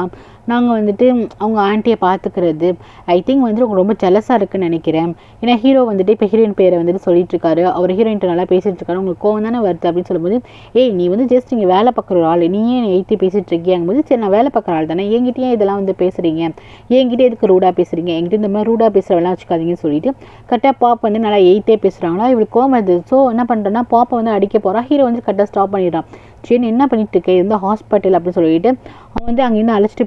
[SPEAKER 1] நாங்கள் வந்துட்டு அவங்க ஆண்டியை பார்த்துக்கிறது ஐ திங்க் வந்துட்டு உங்களுக்கு ரொம்ப ஜெலஸாக இருக்குன்னு நினைக்கிறேன். ஏன்னா ஹீரோ வந்துட்டு இப்போ ஹீரோயின் பேரை வந்துட்டு சொல்லிட்டு இருக்காரு, அவர் ஹீரோயின்ட்டு நல்லா பேசிகிட்டு இருக்காரு, உங்களுக்கு கோவம் தானே வருது அப்படின்னு சொல்லும்போது ஏய் நீ வந்து ஜஸ்ட் இங்கே வேலை பார்க்குற ஒரு ஆள், நீயே எய்த்து பேசிகிட்டு இருக்கியாங்கும்போது சரி நான் வேலை பார்க்குற ஆள் தானே, என்கிட்டயே இதெல்லாம் வந்து பேசுகிறீங்க, என்கிட்ட எதுக்கு ரூடாக பேசுகிறீங்க, என்கிட்ட இந்த மாதிரி ரூடாக பேசுகிறவெல்லாம் வச்சுக்காதீங்கன்னு சொல்லிட்டு கரெக்டாக பாப் வந்து நல்லா எய்த்தே பேசுகிறாங்களா. இவளுக்கு கோவம் வருது. ஸோ என்ன பண்ணுறேன்னா பாப்பை வந்து அடிக்க போகிறான். ஹீரோ வந்து கரெக்டாக ஸ்டாப் பண்ணிடுறான். சரி என்ன பண்ணிட்டு இருக்கேன், இது வந்து ஹாஸ்பிட்டல் அப்படின்னு சொல்லிட்டு அவன் வந்து அங்கேருந்து அழைச்சிட்டு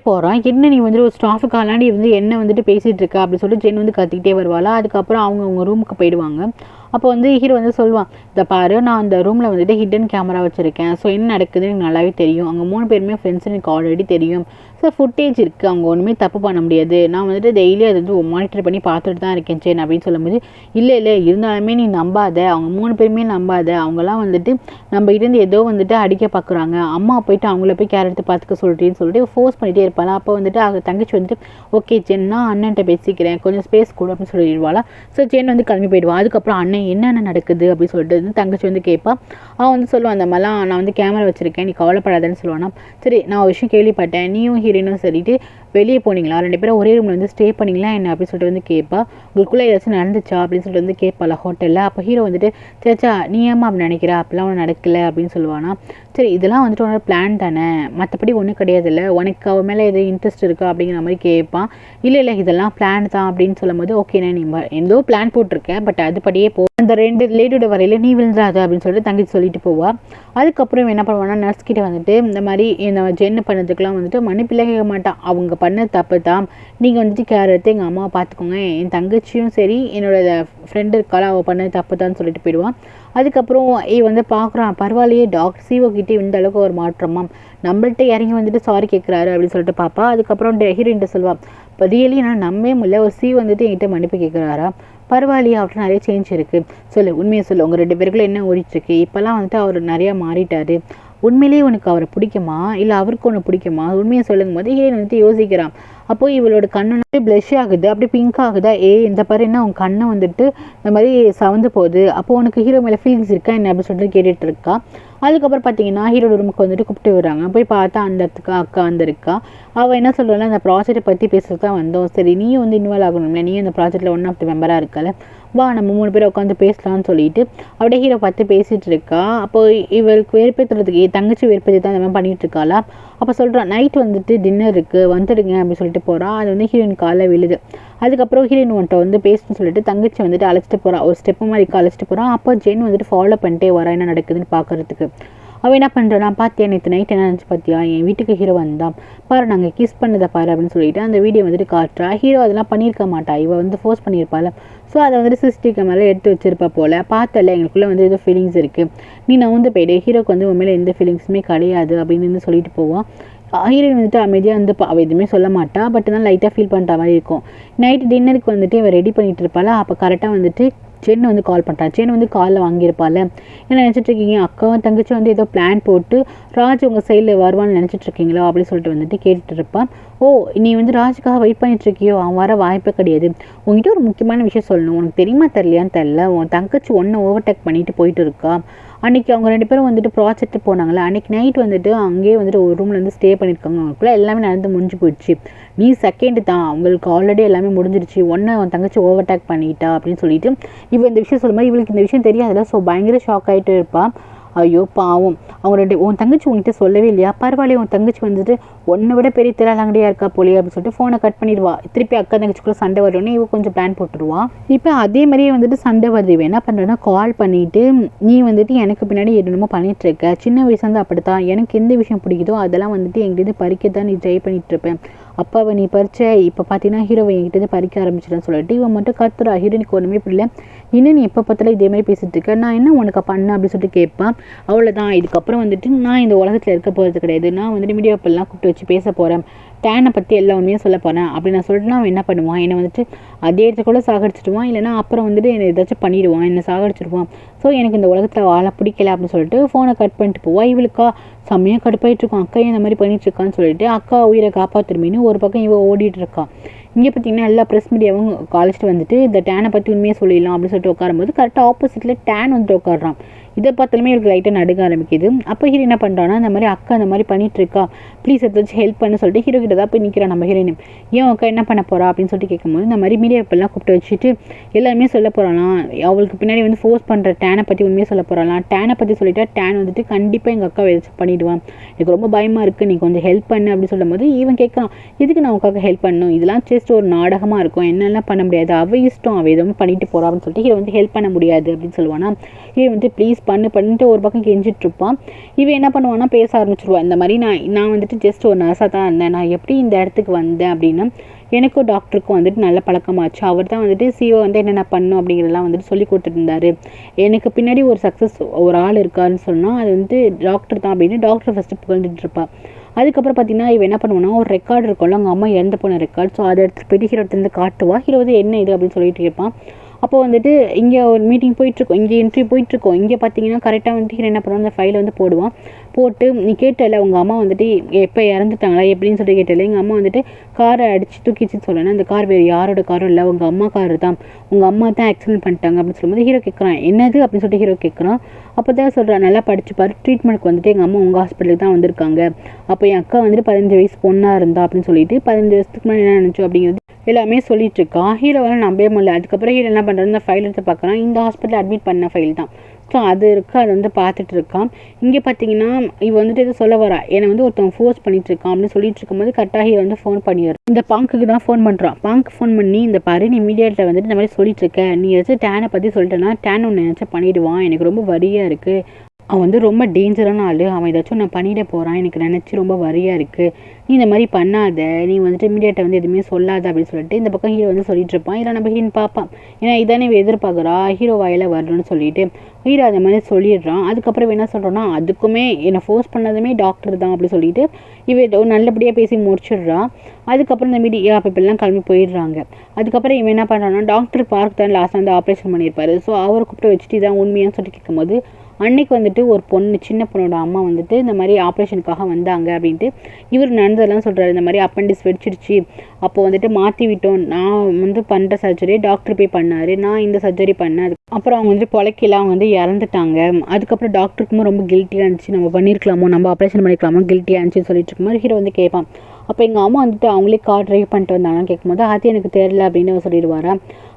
[SPEAKER 1] போகிறான். என்ன நீ வந்து ஒரு ஸ்டாஃபுக்காலாண்டி வந்து என்ன வந்துட்டு பேசிகிட்டு இருக்க அப்படின்னு சொல்லிட்டு ஜென் வந்து கத்திக்கிட்டே வருவாளா. அதுக்கப்புறம் அவங்க ரூமுக்கு போயிடுவாங்க. அப்போ வந்து ஹீரோ வந்து சொல்லுவான், இதை பாரு நான் அந்த ரூமில் வந்துட்டு ஹிடன் கேமரா வச்சுருக்கேன், ஸோ என்ன நடக்குதுன்னு எனக்கு நல்லாவே தெரியும், அவங்க 3 பேருமே ஃப்ரெண்ட்ஸ்னு எனக்கு ஆல்ரெடி தெரியும், ஸோ ஃபுட்டேஜ் இருக்குது, அவங்க ஒன்றுமே தப்பு பண்ண முடியாது, நான் வந்துட்டு டெய்லி அதை வந்து மானிட்டர் பண்ணி பார்த்துட்டு தான் இருக்கேன் சேன் அப்படின்னு சொல்லும்போது இல்லை இருந்தாலுமே நீ நம்பாத, அவங்க 3 பேருமே நம்பாத, அவங்களாம் வந்துட்டு நம்ம இருந்து ஏதோ வந்துட்டு அடிக்க பார்க்குறாங்க, அம்மா போயிட்டு அவங்கள போய் கேர் எடுத்து பார்த்துக்க சொல்லிட்டு ஃபோர்ஸ் பண்ணிகிட்டே இருப்பாளா. அப்போ வந்துட்டு அவங்க தங்கச்சி வந்துட்டு ஓகே ஜென் நான் அண்ணன்ட்ட பேசிக்கிறேன், கொஞ்சம் ஸ்பேஸ் கூட அப்படின்னு சொல்லிடுவாளா. ஸோ ஜென் வந்து கிளம்பி போயிடுவான். அதுக்கப்புறம் அண்ணன் என்னென்ன நடக்குது அப்படின்னு சொல்லிட்டு வந்து தங்கச்சி வந்து கேட்பா. அவன் வந்து சொல்லுவான், அந்த மாதிரிலாம் நான் வந்து கேமரா வச்சுருக்கேன், நீ கவலைப்படாதன்னு சொல்லுவானா. சரி நான் ஒரு விஷயம் கேள்விப்பட்டேன், நீயும் ஹீரோயினும் சொல்லிட்டு வெளியே போனீங்களா, 2 பேரும் ஒரே ரூமில் வந்து ஸ்டே பண்ணிங்களா என்ன அப்படின்னு சொல்லிட்டு வந்து கேட்பா. உங்களுக்குள்ளே ஏதாச்சும் நடந்துச்சா அப்படின்னு சொல்லிட்டு வந்து கேட்பாளா ஹோட்டலில். அப்போ ஹீரோ வந்துட்டு சேச்சா நீ ஏமா அப்படி நினைக்கிறா, அப்படிலாம் ஒன்றும் நடக்கலை அப்படின்னு சொல்லுவானா. சரி இதெல்லாம் வந்துட்டு உன்னோட பிளான் தானே, மற்றபடி ஒன்றும் கிடையாது இல்லை, உனக்கு அவன் மேலே எதுவும் இன்ட்ரெஸ்ட் இருக்கா அப்படிங்கிற மாதிரி கேட்பான். இல்லை இதெல்லாம் பிளான் தான் அப்படின்னு சொல்லும் போது ஓகேண்ணே நீ எந்தோ பிளான் போட்டிருக்கேன், பட் அதுபடியே போ, அந்த 2 லேடியோட வரையில நீ விழுந்தாது அப்படின்னு சொல்லிட்டு தங்கச்சி சொல்லிட்டு போவா. அதுக்கப்புறம் என்ன பண்ணுவான்னா நர்ஸ் கிட்ட வந்துட்டு இந்த மாதிரி இந்த ஜென்னு பண்ணதுக்கெலாம் வந்துட்டு மன்னிப்பில்லை கேட்க மாட்டான், அவங்க பண்ண தப்பு தான், நீங்கள் வந்துட்டு கேர் எடுத்து எங்கள் அம்மாவை பார்த்துக்கோங்க, என் தங்கச்சியும் சரி என்னோட ஃப்ரெண்டு இருக்கால அவள் பண்ணது தப்பு தான் சொல்லிட்டு போயிடுவான். அதுக்கப்புறம் வந்து பார்க்குறான், பரவாயில்லையே டாக்டர் சிஓ கிட்டே இந்த அளவுக்கு ஒரு மாற்றமா, நம்மள்ட்ட இறங்கி வந்துட்டு சாரி கேட்குறாரு அப்படின்னு சொல்லிட்டு பார்ப்பா. அதுக்கப்புறம் ஹீரோயின்ட்ட சொல்லுவாள், இப்போ ரியலி நான் நம்பவே முடியல, ஒரு வந்துட்டு என்கிட்ட மன்னிப்பு கேட்குறாரா, பரவாயில்லையே அவர்கிட்ட நிறைய சேஞ்ச் இருக்குது, சொல்லு உண்மையை சொல்லு, உங்கள் 2 பேருக்குள்ள என்ன ஓடிட்டுருக்கு, இப்போல்லாம் வந்துட்டு அவர் நிறையா மாறிட்டார், உண்மையிலேயே உனக்கு அவரை பிடிக்குமா இல்லை அவருக்கு ஒன்று பிடிக்குமா, உண்மையை சொல்லுங்க போது ஹீரோயின் வந்துட்டு யோசிக்கிறான். அப்போது இவளோட கண்ணு ப்ளஷ் ஆகுது, அப்படி பிங்க் ஆகுதா, இந்த பாரு என்ன உன் கண்ணை வந்துட்டு இந்த மாதிரி சவந்து போகுது, அப்போ உனக்கு ஹீரோ மேலே ஃபீலிங்ஸ் இருக்கா என்ன அப்படின்னு சொல்லிட்டு கேட்டுட்டு இருக்கா. அதுக்கப்புறம் பார்த்தீங்கன்னா ஹீரோட ரூமுக்கு வந்துட்டு கூப்பிட்டு வர்றாங்க. போய் பார்த்தா அந்த இடத்துக்கு அக்கா வந்திருக்கா. அவள் என்ன சொல்கிறாள், அந்த ப்ராஜெக்டை பற்றி பேசுறது தான் வந்தோம், சரி நீயும் வந்து இன்வால்வ் ஆகணும்ல, நீயும் இந்த ப்ராஜெக்ட்டில் ஒன் ஆஃப் த மெம்பராக இருக்கல, வா நம்ம 3 பேரை உட்காந்து பேசலாம்னு சொல்லிட்டு அப்படியே ஹீரோ பார்த்து பேசிகிட்டு இருக்கா. அப்போ இவருக்கு வெறுப்பேற்றுறதுக்கு தங்கச்சி வெறுப்பேற்றி தான் இந்த மாதிரி பண்ணிகிட்டு இருக்காளா. அப்போ சொல்கிறான், நைட் வந்துட்டு டின்னர் இருக்குது வந்துடுங்க அப்படின்னு சொல்லிட்டு போகிறான். அது வந்து ஹீரோயின் காலில் விழுது. அதுக்கப்புறம் ஹீரோயின் வந்துட்டு வந்து பேசணும்னு சொல்லிட்டு தங்கச்சி வந்துட்டு அழைச்சிட்டு போகிறான், ஒரு ஸ்டெப்பு மாதிரி அழைச்சிட்டு போகிறான். அப்போ ஜென் வந்துட்டு ஃபாலோ பண்ணிட்டே வரா என்ன நடக்குதுன்னு பார்க்குறதுக்கு. அவள் என்ன பண்ணுறான், நான் பார்த்தியா நேற்று நைட் என்ன நினச்சி பார்த்தியா, என் வீட்டுக்கு ஹீரோ வந்தான் பாரு, நாங்கள் கிஸ் பண்ணதை பாரு அப்படின்னு சொல்லிட்டு அந்த வீடியோ வந்துட்டு காட்டுறா. ஹீரோ அதெல்லாம் பண்ணியிருக்க மாட்டா, இவள் வந்து ஃபோர்ஸ் பண்ணியிருப்பாள். ஸோ அதை வந்துட்டு சிசிடிவி கேமரா எடுத்து வச்சிருப்பா போல். பார்த்தல எங்களுக்குள்ளே வந்து ஏதோ ஃபீலிங்ஸ் இருக்குது, நீ நான் வந்து போயிடு, ஹீரோக்கு வந்து உண்மையில எந்த ஃபீலிங்ஸுமே கிடையாது அப்படின்னு சொல்லிட்டு போவான். ஹீரோயின் வந்துட்டு அமைதியாக வந்து அவள் எதுவுமே சொல்ல மாட்டா, பட் தான் லைட்டாக ஃபீல் பண்ணுற மாதிரி இருக்கும். நைட்டு டின்னருக்கு வந்துட்டு இவள் ரெடி பண்ணிகிட்டு இருப்பாள். அப்போ கரெக்டாக வந்துட்டு சென் வந்து கால் பண்ணுறான். சென் வந்து காலில் வாங்கியிருப்பாள். என்ன நினச்சிட்ருக்கீங்க, அக்காவும் தங்கச்சி வந்து ஏதோ பிளான் போட்டு ராஜ் உங்கள் சைடில் வருவான்னு நினச்சிட்ருக்கீங்களோ அப்படின்னு சொல்லிட்டு வந்துட்டு கேட்டுட்டு இருப்பான். ஓ நீ வந்து ராஜுக்காக வெயிட் பண்ணிட்டுருக்கியோ, அவன் வர வாய்ப்பே கிடையாது. உங்ககிட்ட ஒரு முக்கியமான விஷயம் சொல்லணும், உனக்கு தெரியுமா தெரியலையான்னு தெரில, உன் தங்கச்சி ஒன்று ஓவர்டேக் பண்ணிட்டு போயிட்டு இருக்கா. அன்றைக்கி அவங்க 2 பேரும் வந்துட்டு ப்ராஜெக்ட் போனாங்களே, அன்றைக்கி நைட் வந்துட்டு அங்கேயே வந்துட்டு ஒரு ரூமில் வந்து ஸ்டே பண்ணியிருக்காங்க. அவங்களுக்குள்ள எல்லாமே நடந்து முடிஞ்சு போயிடுச்சு, நீ செகண்ட் தான், அவங்களுக்கு ஆல்ரெடி எல்லாமே முடிஞ்சிருச்சு, ஒன்று அவன் தங்கச்சி ஓவர்டேக் பண்ணிட்டா அப்படின்னு சொல்லிட்டு இவன் இந்த விஷயம் சொல்லும்போது இவளுக்கு இந்த விஷயம் தெரியாதுல்ல. ஸோ பயங்கர ஷாக் ஆகிட்டு இருப்பான். ஐயோ பாவம், அவங்க உன் தங்கச்சி உங்ககிட்ட சொல்லவே இல்லையா, பரவாயில்லையே உன் தங்கச்சி வந்துட்டு ஒன்றை விட பெரிய திராலங்கடியாக இருக்கா போலியே அப்படின்னு சொல்லிட்டு ஃபோனை கட் பண்ணிடுவா. திருப்பி அக்கா தங்கச்சிக்குள்ளே சண்டை வரும்னு இவ கொஞ்சம் பிளான் போட்டுருவா. இப்போ அதே மாதிரியே வந்துட்டு சண்டை வருது. இவன் என்ன பண்ணுறேன்னா கால் பண்ணிவிட்டு, நீ வந்துட்டு எனக்கு பின்னாடி என்னமோ பண்ணிகிட்ருக்க, சின்ன வயசு வந்து அப்படி தான், எனக்கு எந்த விஷயம் பிடிக்குதோ அதெல்லாம் வந்துட்டு எங்கிட்ட பறிக்க தான் நீ ட்ரை பண்ணிகிட்ருப்பேன், அப்பாவை நீ பறிச்ச, இப்போ பார்த்தீங்கன்னா ஹீரோவை என்கிட்ட பறிக்க ஆரம்பிச்சிட்டேன்னு சொல்லிட்டு இவன் மட்டும் கத்துறா. ஹீரோனுக்கு ஒன்றுமே புரியல, இன்னும் நீ எப்போ பார்த்தாலும் இதே மாதிரி பேசிகிட்டு இருக்க, நான் என்ன உனக்கு பண்ண அப்படின்னு சொல்லிட்டு கேட்பான். அவ்வளோதான், இதுக்கப்புறம் வந்துட்டு நான் இந்த உலகத்தில் இருக்க போகிறது கிடையாது, நான் வந்துட்டு மீடியா பல்லாம் கூப்பிட்டு வச்சு பேச போகிறேன், டேனை பற்றி எல்லா உண்மையும் சொல்ல போகிறேன் அப்படின்னு நான் சொல்லிட்டு அவன் என்ன பண்ணுவான், என்னை வந்துட்டு அதே இடத்துல கூட சாகடிச்சிடுவான், இல்லைனா அப்புறம் வந்துட்டு என்னை ஏதாச்சும் பண்ணிவிடுவான், என்னை சாகடிச்சிடுவான். ஸோ எனக்கு இந்த உலகத்தில் வாழ பிடிக்கல அப்படின்னு சொல்லிட்டு ஃபோனை கட் பண்ணிட்டு போவா. இவளுக்கா செம்மையாக கடுப்பாயிட்டு இருக்கும், அக்கா இந்த மாதிரி பண்ணிகிட்ருக்கான்னு சொல்லிட்டு அக்கா உயிரை காப்பாற்றுமேனு ஒரு பக்கம் இவ ஓடிட்டு இருக்கான். இங்கே பார்த்தீங்கன்னா எல்லா ப்ரெஸ் மீடியாவும் காலேஜ்ட்டு வந்துட்டு இந்த டேனை பற்றி உண்மையாக சொல்லிடலாம் அப்படின்னு சொல்லிட்டு உட்காரும்போது கரெக்டாக ஆப்போசிட்டில் டேன் வந்துட்டு உட்காடுறான். இதை பார்த்தாலுமே இவருக்கு லைட்டாக நடுங்க ஆரம்பிக்குது. அப்போ ஹீரோ என்ன பண்ணுறான்னா, இந்த மாதிரி அக்கா அந்த மாதிரி பண்ணிகிட்ருக்கா, ப்ளீஸ் எதாச்சும் ஹெல்ப் பண்ணு சொல்லிட்டு ஹீரோ கிட்ட தான் போய் நிற்கிறான் நம்ம ஹீரோயின். ஏன் அக்கா என்ன பண்ண போகிறா அப்படின்னு சொல்லிட்டு கேட்கும்போது, இந்த மாதிரி மீடியா இப்பெல்லாம் கூப்பிட்டு வச்சுட்டு எல்லாருமே சொல்ல போகிறாலாம், அவளுக்கு பின்னாடி வந்து ஃபோர்ஸ் பண்ணுற டேனை பற்றி உண்மையாக சொல்ல போகிறாலாம். டேனை பற்றி சொல்லிட்டா டேன் வந்துட்டு கண்டிப்பாக எங்கள் அக்கா ஏதாச்சும் பண்ணிவிடுவான், எனக்கு ரொம்ப பயமாக இருக்குது, நீ கொஞ்சம் ஹெல்ப் பண்ணு அப்படின்னு சொல்லும் போது இவன் கேட்குறான், இதுக்கு நான் உட்காக்க ஹெல்ப் பண்ணணும், இதெல்லாம் ஜஸ்ட் ஒரு நாடகமாக இருக்கும், என்னெல்லாம் பண்ண முடியாது, அவள் இஷ்டம், அவள் எதுவும் பண்ணிட்டு போகிறா அப்படின்னு சொல்லிட்டு ஹீரோ வந்து ஹெல்ப் பண்ண முடியாது அப்படின்னு சொல்லுவானா. ஹீரோ வந்து ப்ளீஸ் பண்ணிட்டு ஒரு பக்கம் கெஞ்சிட்டு இருப்பான். இவன் என்ன பண்ணுவான்னா பேச ஆரம்பிச்சிருவான். இந்த மாதிரி நான் வந்துட்டு ஜஸ்ட் ஒரு நர்ஸாக தான் இருந்தேன், நான் எப்படி இந்த இடத்துக்கு வந்தேன் அப்படின்னா எனக்கும் டாக்டருக்கும் வந்துட்டு நல்ல பழக்கமாச்சு, அவர் தான் வந்துட்டு சிஓ வந்து என்னென்ன பண்ணும் அப்படிங்கிறதெல்லாம் வந்துட்டு சொல்லி கொடுத்துட்டு இருந்தார், எனக்கு பின்னாடி ஒரு சக்ஸஸ் ஒரு ஆள் இருக்காருன்னு சொன்னால் அது வந்து டாக்டர் தான் அப்படின்னு டாக்டர் ஃபஸ்ட்டு புகழ்ந்துட்டு இருப்பாள். அதுக்கப்புறம் பார்த்தீங்கன்னா இவன் என்ன பண்ணுவான்னா ஒரு ரெக்கார்டு இருக்கும்ல, அவங்க அம்மா இறந்து போன ரெக்கார்ட், ஸோ அதை எடுத்துகிட்டு போயிட்டு ஹீரோ எடுத்து காட்டுவா. ஹீரோ வந்து என்ன இது அப்படின்னு சொல்லிட்டு இருப்பான். அப்போ வந்துட்டு இங்கே ஒரு மீட்டிங் போயிட்டுருக்கோம், இங்கே இன்டர்வியூ போயிட்டுருக்கோம், இங்கே பார்த்தீங்கன்னா கரெக்டாக வந்துட்டு ஹீரோ என்ன பண்ணுவான், அந்த ஃபைலை வந்து போடுவான். போட்டு நீ கேட்டல உங்கள் அம்மா வந்துட்டு எப்போ இறந்துட்டாங்களா எப்படின்னு சொல்லிட்டு கேட்டல, எங்கள் அம்மா வந்துட்டு காரை அடித்து தூக்கிச்சின்னு சொல்லணும், அந்த கார் வேறு யாரோட காரும் இல்லை, உங்கள் அம்மா காரு தான், உங்கள் அம்மா தான் ஆக்சிடென்ட் பண்ணிட்டாங்க அப்படின்னு சொல்லும்போது ஹீரோ கேட்குறான், என்னது அப்படின்னு சொல்லிட்டு ஹீரோ கேட்குறான். அப்போ தான் சொல்கிறான், நல்லா படிச்சுப்பாரு, ட்ரீட்மெண்ட்க்கு வந்துட்டு எங்கள் அம்மா உங்கள் ஹாஸ்பிட்டலுக்கு தான் வந்திருக்காங்க, அப்போ என் அக்கா வந்துட்டு 15 வயசு பொண்ணாக இருந்தா அப்படின்னு சொல்லிட்டு 15 வருஷத்துக்கு முன்னாடி என்ன நினச்சோம் அப்படிங்கிறது எல்லாமே சொல்லிட்டு இருக்கான். ஹீரோவெல்லாம் நம்பவே முடியல. அதுக்கப்புறம் ஹீரோ என்ன பண்ணுறது, இந்த ஃபைல் எடுத்து பார்க்குறான், இந்த ஹாஸ்பிட்டல் அட்மிட் பண்ண ஃபைல் தான். ஸோ அது இருக்குது, அதை வந்து பார்த்துட்டு இருக்கான். இங்கே பார்த்தீங்கன்னா இவ வந்துட்டு எதுவும் சொல்ல வரா, என்னை வந்து ஒருத்தவங்க ஃபோர்ஸ் பண்ணிட்டு இருக்கான் அப்படின்னு சொல்லிட்டு இருக்கும்போது கரெக்டாக ஹீரோ வந்து ஃபோன் பண்ணிடுறான். இந்த பாங்குக்கு தான் ஃபோன் பண்ணுறான். பாங்க்கு ஃபோன் பண்ணி, இந்த பாரு நீ மீடியாவில் வந்துட்டு இந்த மாதிரி சொல்லிட்டு இருக்க, நீ ஏதாச்சும் டேனை பற்றி சொல்லிட்டேன்னா டேன் ஒன்று நினச்சா பண்ணிவிடுவான், எனக்கு ரொம்ப வரியாக இருக்குது, அவன் வந்து ரொம்ப டேஞ்சரான ஆள், அவன் ஏதாச்சும் நான் பண்ணிட போகிறான், எனக்கு நினச்சி ரொம்ப வரியாக இருக்குது, நீ இந்த மாதிரி பண்ணாத, நீ வந்துட்டு மீடியாட்ட வந்து எதுவுமே சொல்லாத அப்படின்னு சொல்லிட்டு இந்த பக்கம் ஹீரோ வந்து சொல்லிட்டு இருப்பான். இல்லை நம்ம ஹீரோன்னு பார்ப்பான், ஏன்னா இதானே எதிர்பார்க்குறா ஹீரோ வாயில் வரணும்னு சொல்லிட்டு ஹீரோ அந்த மாதிரி சொல்லிடுறான். அதுக்கப்புறம் என்ன சொல்கிறோன்னா, அதுக்குமே என்னை ஃபோர்ஸ் பண்ணதுமே டாக்டர் தான் அப்படி சொல்லிட்டு இவன் நல்லபடியாக பேசி முடிச்சிடுறான். அதுக்கப்புறம் இந்த மீடியா இப்பெல்லாம் கிளம்பி போயிடுறாங்க. அதுக்கப்புறம் இவன் என்ன பண்ணுறான்னா, டாக்டர் பார்க் தான் லாஸ்ட்டாக வந்து ஆப்ரேஷன் பண்ணியிருப்பாரு, ஸோ அவரை கூப்பிட்டு வச்சுட்டு இதான் உண்மையான்னு சொல்லிட்டு கேட்கும்போது அன்னைக்கு வந்துட்டு ஒரு பொண்ணு, சின்ன பொண்ணோட அம்மா வந்துட்டு இந்த மாதிரி ஆப்ரேஷனுக்காக வந்தாங்க அப்படின்ட்டு இவர் நடந்ததெல்லாம் சொல்கிறாரு. இந்த மாதிரி அப்பெண்டிஸ் வெடிச்சிடுச்சு, அப்போ வந்துட்டு மாற்றி விட்டோம், நான் வந்து பண்ணுற சர்ஜரி டாக்டர் போய் பண்ணார், நான் இந்த சர்ஜரி பண்ணேன், அப்புறம் அவங்க வந்துட்டு பொழைக்கல, அவங்க வந்து இறந்துட்டாங்க. அதுக்கப்புறம் டாக்டருக்குமே ரொம்ப கில்ட்டியாக இருந்துச்சு, நம்ம பண்ணியிருக்கலாமோ, நம்ம ஆப்ரேஷன் பண்ணிக்கலாமோ, கில்ட்டியாக இருந்துச்சுன்னு சொல்லிட்டு இருக்கும்போது ஹீரோ வந்து கேட்பான். அப்போ எங்கள் அம்மா வந்துட்டு அவங்களே கார் ட்ரைவ் பண்ணிட்டு வந்தாங்கன்னு கேட்கும்போது அது எனக்கு தெரியல அப்படின்னு அவர் சொல்லிடுவாரா.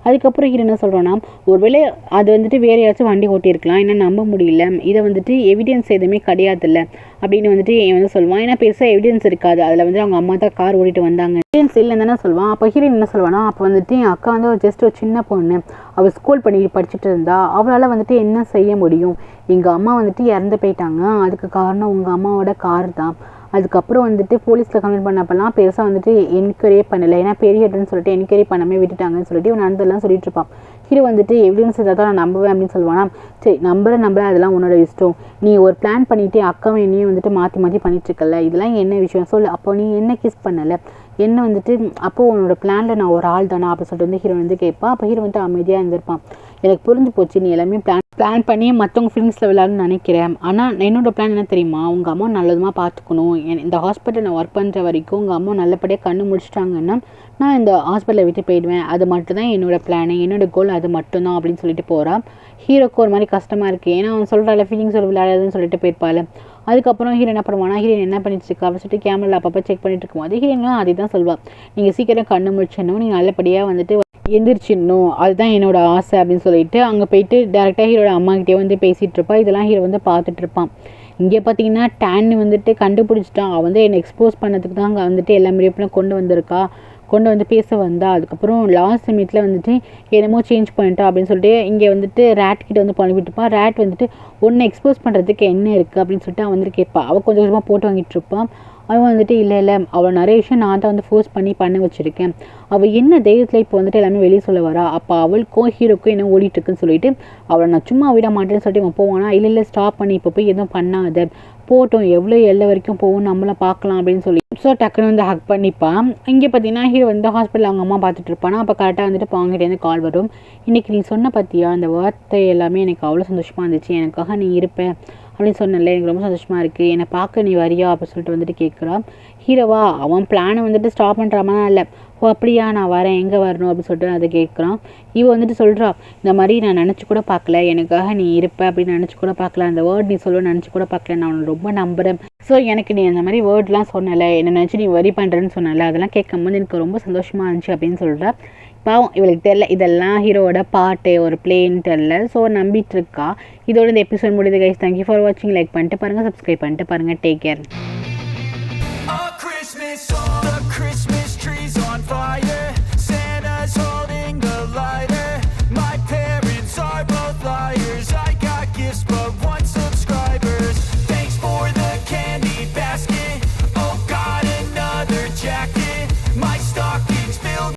[SPEAKER 1] அதுக்கப்புறம் ஹீரோ என்ன சொல்கிறோன்னா, ஒருவேளை அது வந்துட்டு வேறு யாராச்சும் வண்டி ஓட்டியிருக்கலாம், என்ன நம்ப முடியல, இதை வந்துட்டு எவிடன்ஸ் எதுவுமே கிடையாதுல்ல அப்படின்னு வந்துட்டு இவன் வந்து சொல்லுவான். ஏன்னா பெருசாக எவிடன்ஸ் இருக்காது, அதில் வந்து அவங்க அம்மா தான் கார் ஓட்டிட்டு வந்தாங்க, எவிடன்ஸ் இல்லைன்னு தானே சொல்லுவான். அப்போ ஹீரோ என்ன சொல்லுவானா, அப்போ வந்துட்டு என் அக்கா வந்து ஜஸ்ட் ஒரு சின்ன பொண்ணு, அவள் ஸ்கூல் படிச்சுட்டு இருந்தா, அவளால் வந்துட்டு என்ன செய்ய முடியும், எங்கள் அம்மா வந்துட்டு இறந்து போயிட்டாங்க, அதுக்கு காரணம் உங்கள் அம்மாவோட கார் தான். அதுக்கப்புறம் வந்துட்டு போலீஸில் கம்ப்ளைண்ட் பண்ணப்பெல்லாம் பெருசாக வந்துட்டு என்கொயரியே பண்ணலை, ஏன்னா பெரிய இடம்னு சொல்லிட்டு என்கொயரி பண்ணாமல் விட்டுட்டாங்கன்னு சொல்லிட்டு இவன் நடந்தெல்லாம் சொல்லிட்டு இருப்பான். ஹீரோ வந்துட்டு எவிடன்ஸ் இதை தான் நான் நம்புவேன் அப்படின்னு சொல்லுவானா. சரி நம்புற அதெல்லாம் உன்னோட இஷ்டம், நீ ஒரு பிளான் பண்ணிவிட்டு அக்காவை என்னையும் வந்துட்டு மாற்றி பண்ணிட்டுருக்கல, இதெல்லாம் என்ன விஷயம் சொல்லு, அப்போ நீ என்ன கிஸ் பண்ணலை, என்ன வந்துட்டு அப்போது உன்னோட பிளானில் நான் ஒரு ஆள் தானா அப்படின்னு சொல்லிட்டு வந்து ஹீரோ வந்து கேட்பான். அப்போ ஹீரோ வந்துட்டு அமைதியாக இருந்திருப்பான். எனக்கு புரிஞ்சு போச்சு, நீ எல்லாமே பிளான் பண்ணி மற்றவங்க ஃபீலிங்ஸில் விளையாடுன்னு நினைக்கிறேன், ஆனால் என்னோட பிளான் என்ன தெரியுமா, உங்கள் அம்மா நல்லதுமாக பார்த்துக்கணும், இந்த ஹாஸ்பிட்டல் நான் ஒர்க் பண்ணுற வரைக்கும் உங்கள் அம்மா நல்லபடியாக கண்ணு முடிச்சிட்டாங்கன்னா நான் இந்த ஹாஸ்பிட்டலை விட்டு போயிடுவேன், அது மட்டும் தான் என்னோட பிளானு, என்னோட கோல் அது மட்டும்தான் அப்படின்னு சொல்லிட்டு போகிறான். ஹீரோக்கு ஒரு மாதிரி கஷ்டமாக இருக்குது, ஏன்னா அவன் சொல்கிறாள் ஃபீலிங்ஸோட விளையாடுறதுன்னு சொல்லிட்டு போயிருப்பாள். அதுக்கப்புறம் ஹீரோ என்ன பண்ணுவானா, ஹீரோயின் என்ன பண்ணிட்டு இருக்கா அப்படின்னு சொல்லிட்டு கேமரா அப்பப்போ செக் பண்ணிட்டு இருக்கும்போது ஹீரோயினும் அதே தான் சொல்வாள், நீங்கள் சீக்கிரம் கண்ணு முடிச்சிடணும், நீங்கள் நல்லபடியாக வந்துட்டு எந்திரிச்சிடணும், அதுதான் என்னோட ஆசை அப்படின்னு சொல்லிட்டு அங்கே போயிட்டு டேரெக்டாக ஹீரோட அம்மாக்கிட்டே வந்து பேசிகிட்டு இருப்பாள். இதெல்லாம் ஹீரோ வந்து பார்த்துட்டு இருப்பான். இங்கே பார்த்தீங்கன்னா டேன் வந்துட்டு கண்டுபிடிச்சிட்டான், அவன் வந்து என்னை எக்ஸ்போஸ் பண்ணதுக்கு தான் அங்கே வந்துட்டு எல்லா மீடியாப்பிலும் கொண்டு வந்து பேச வந்தா. அதுக்கப்புறம் லாஸ்ட் மினிட்ல வந்துட்டு என்னமோ சேஞ்ச் பண்ணிட்டா அப்படின்னு சொல்லிட்டு இங்கே வந்துட்டு ரேட் கிட்ட வந்து பண்ணிவிட்டுருப்பான். ரேட் வந்துட்டு ஒன்று எக்ஸ்போஸ் பண்ணுறதுக்கு என்ன இருக்குது அப்படின்னு சொல்லிட்டு அவன் வந்துட்டு கேட்பான். அவள் கொஞ்சம் கொஞ்சமாக போட்டு வாங்கிட்டு இருப்பான். அவன் வந்துட்டு இல்லை அவளை நிறைய விஷயம் நான் தான் வந்து ஃபோர்ஸ் பண்ண வச்சுருக்கேன், அவள் என்ன தைரியத்தில் இப்போ வந்துட்டு எல்லாமே வெளியே சொல்ல வரா, அப்போ அவளுக்கும் ஹீரோக்கும் என்ன ஓடிட்டுருக்குன்னு சொல்லிட்டு அவளை நான் சும்மா விட மாட்டேன்னு சொல்லிட்டு அவன் போவானா. இல்லை ஸ்டாப் பண்ணி இப்போ போய் எதுவும் பண்ணாத, போட்டோம் எவ்வளோ எல்லை வரைக்கும் போகும் நம்மளை பார்க்கலாம் அப்படின்னு சொல்லி ஸோ டக்குன்னு வந்து ஹக் பண்ணிப்பான். இங்கே பார்த்தீங்கன்னா ஹீரோ வந்து ஹாஸ்பிட்டல் அவங்க அம்மா பார்த்துட்டு இருப்பானா. அப்போ கரெக்டாக வந்துட்டு பாங்கிட்டேருந்து கால் வரும். இன்றைக்கி நீ சொன்ன பார்த்தியா அந்த வார்த்தை எல்லாமே எனக்கு அவ்வளோ சந்தோஷமாக இருந்துச்சு, எனக்காக நீ இருப்பேன் அப்படின்னு சொன்னேன்ல, எனக்கு ரொம்ப சந்தோஷமாக இருக்குது, என்னை பார்க்க நீ வரியா அப்படின்னு சொல்லிட்டு வந்துட்டு கேட்குறான். ஹீரோவா அவன் பிளானை வந்துட்டு ஸ்டாப் பண்ணுற மாதிரி இல்லை. ஓ அப்படியா, நான் வரேன், எங்கே வரணும் அப்படின்னு சொல்லிட்டு அதை கேட்குறான். இவ வந்துட்டு சொல்கிறா, இந்த மாதிரி நான் நினச்சி கூட பார்க்கல, எனக்காக நீ இருப்ப அப்படின்னு நினச்சி கூட பார்க்கல, அந்த வேர்ட் நீ சொல்ல நினச்சி கூட பார்க்கல, நான் உன்னை ரொம்ப நம்புகிறேன். ஸோ எனக்கு நீ அந்த மாதிரி வேர்ட்லாம் சொன்னலை, என்னை நினச்சி நீ வரி பண்ணுறேன்னு சொன்னல, அதெல்லாம் கேட்கும்போது எனக்கு ரொம்ப சந்தோஷமாக இருந்துச்சு அப்படின்னு சொல்கிறா. பாவம் இவளுக்கு தெரில இதெல்லாம் ஹீரோவோட பாட்டு ஒரு பிளேன்னு தெரில. ஸோ நம்பிட்டு இருக்கா. இதோட இந்த எபிசோட் முடியுது கைஸ். தேங்க்யூ ஃபார் வாட்சிங். லைக் பண்ணிட்டு பாருங்கள், சப்ஸ்கிரைப் பண்ணிட்டு பாருங்கள். Take care.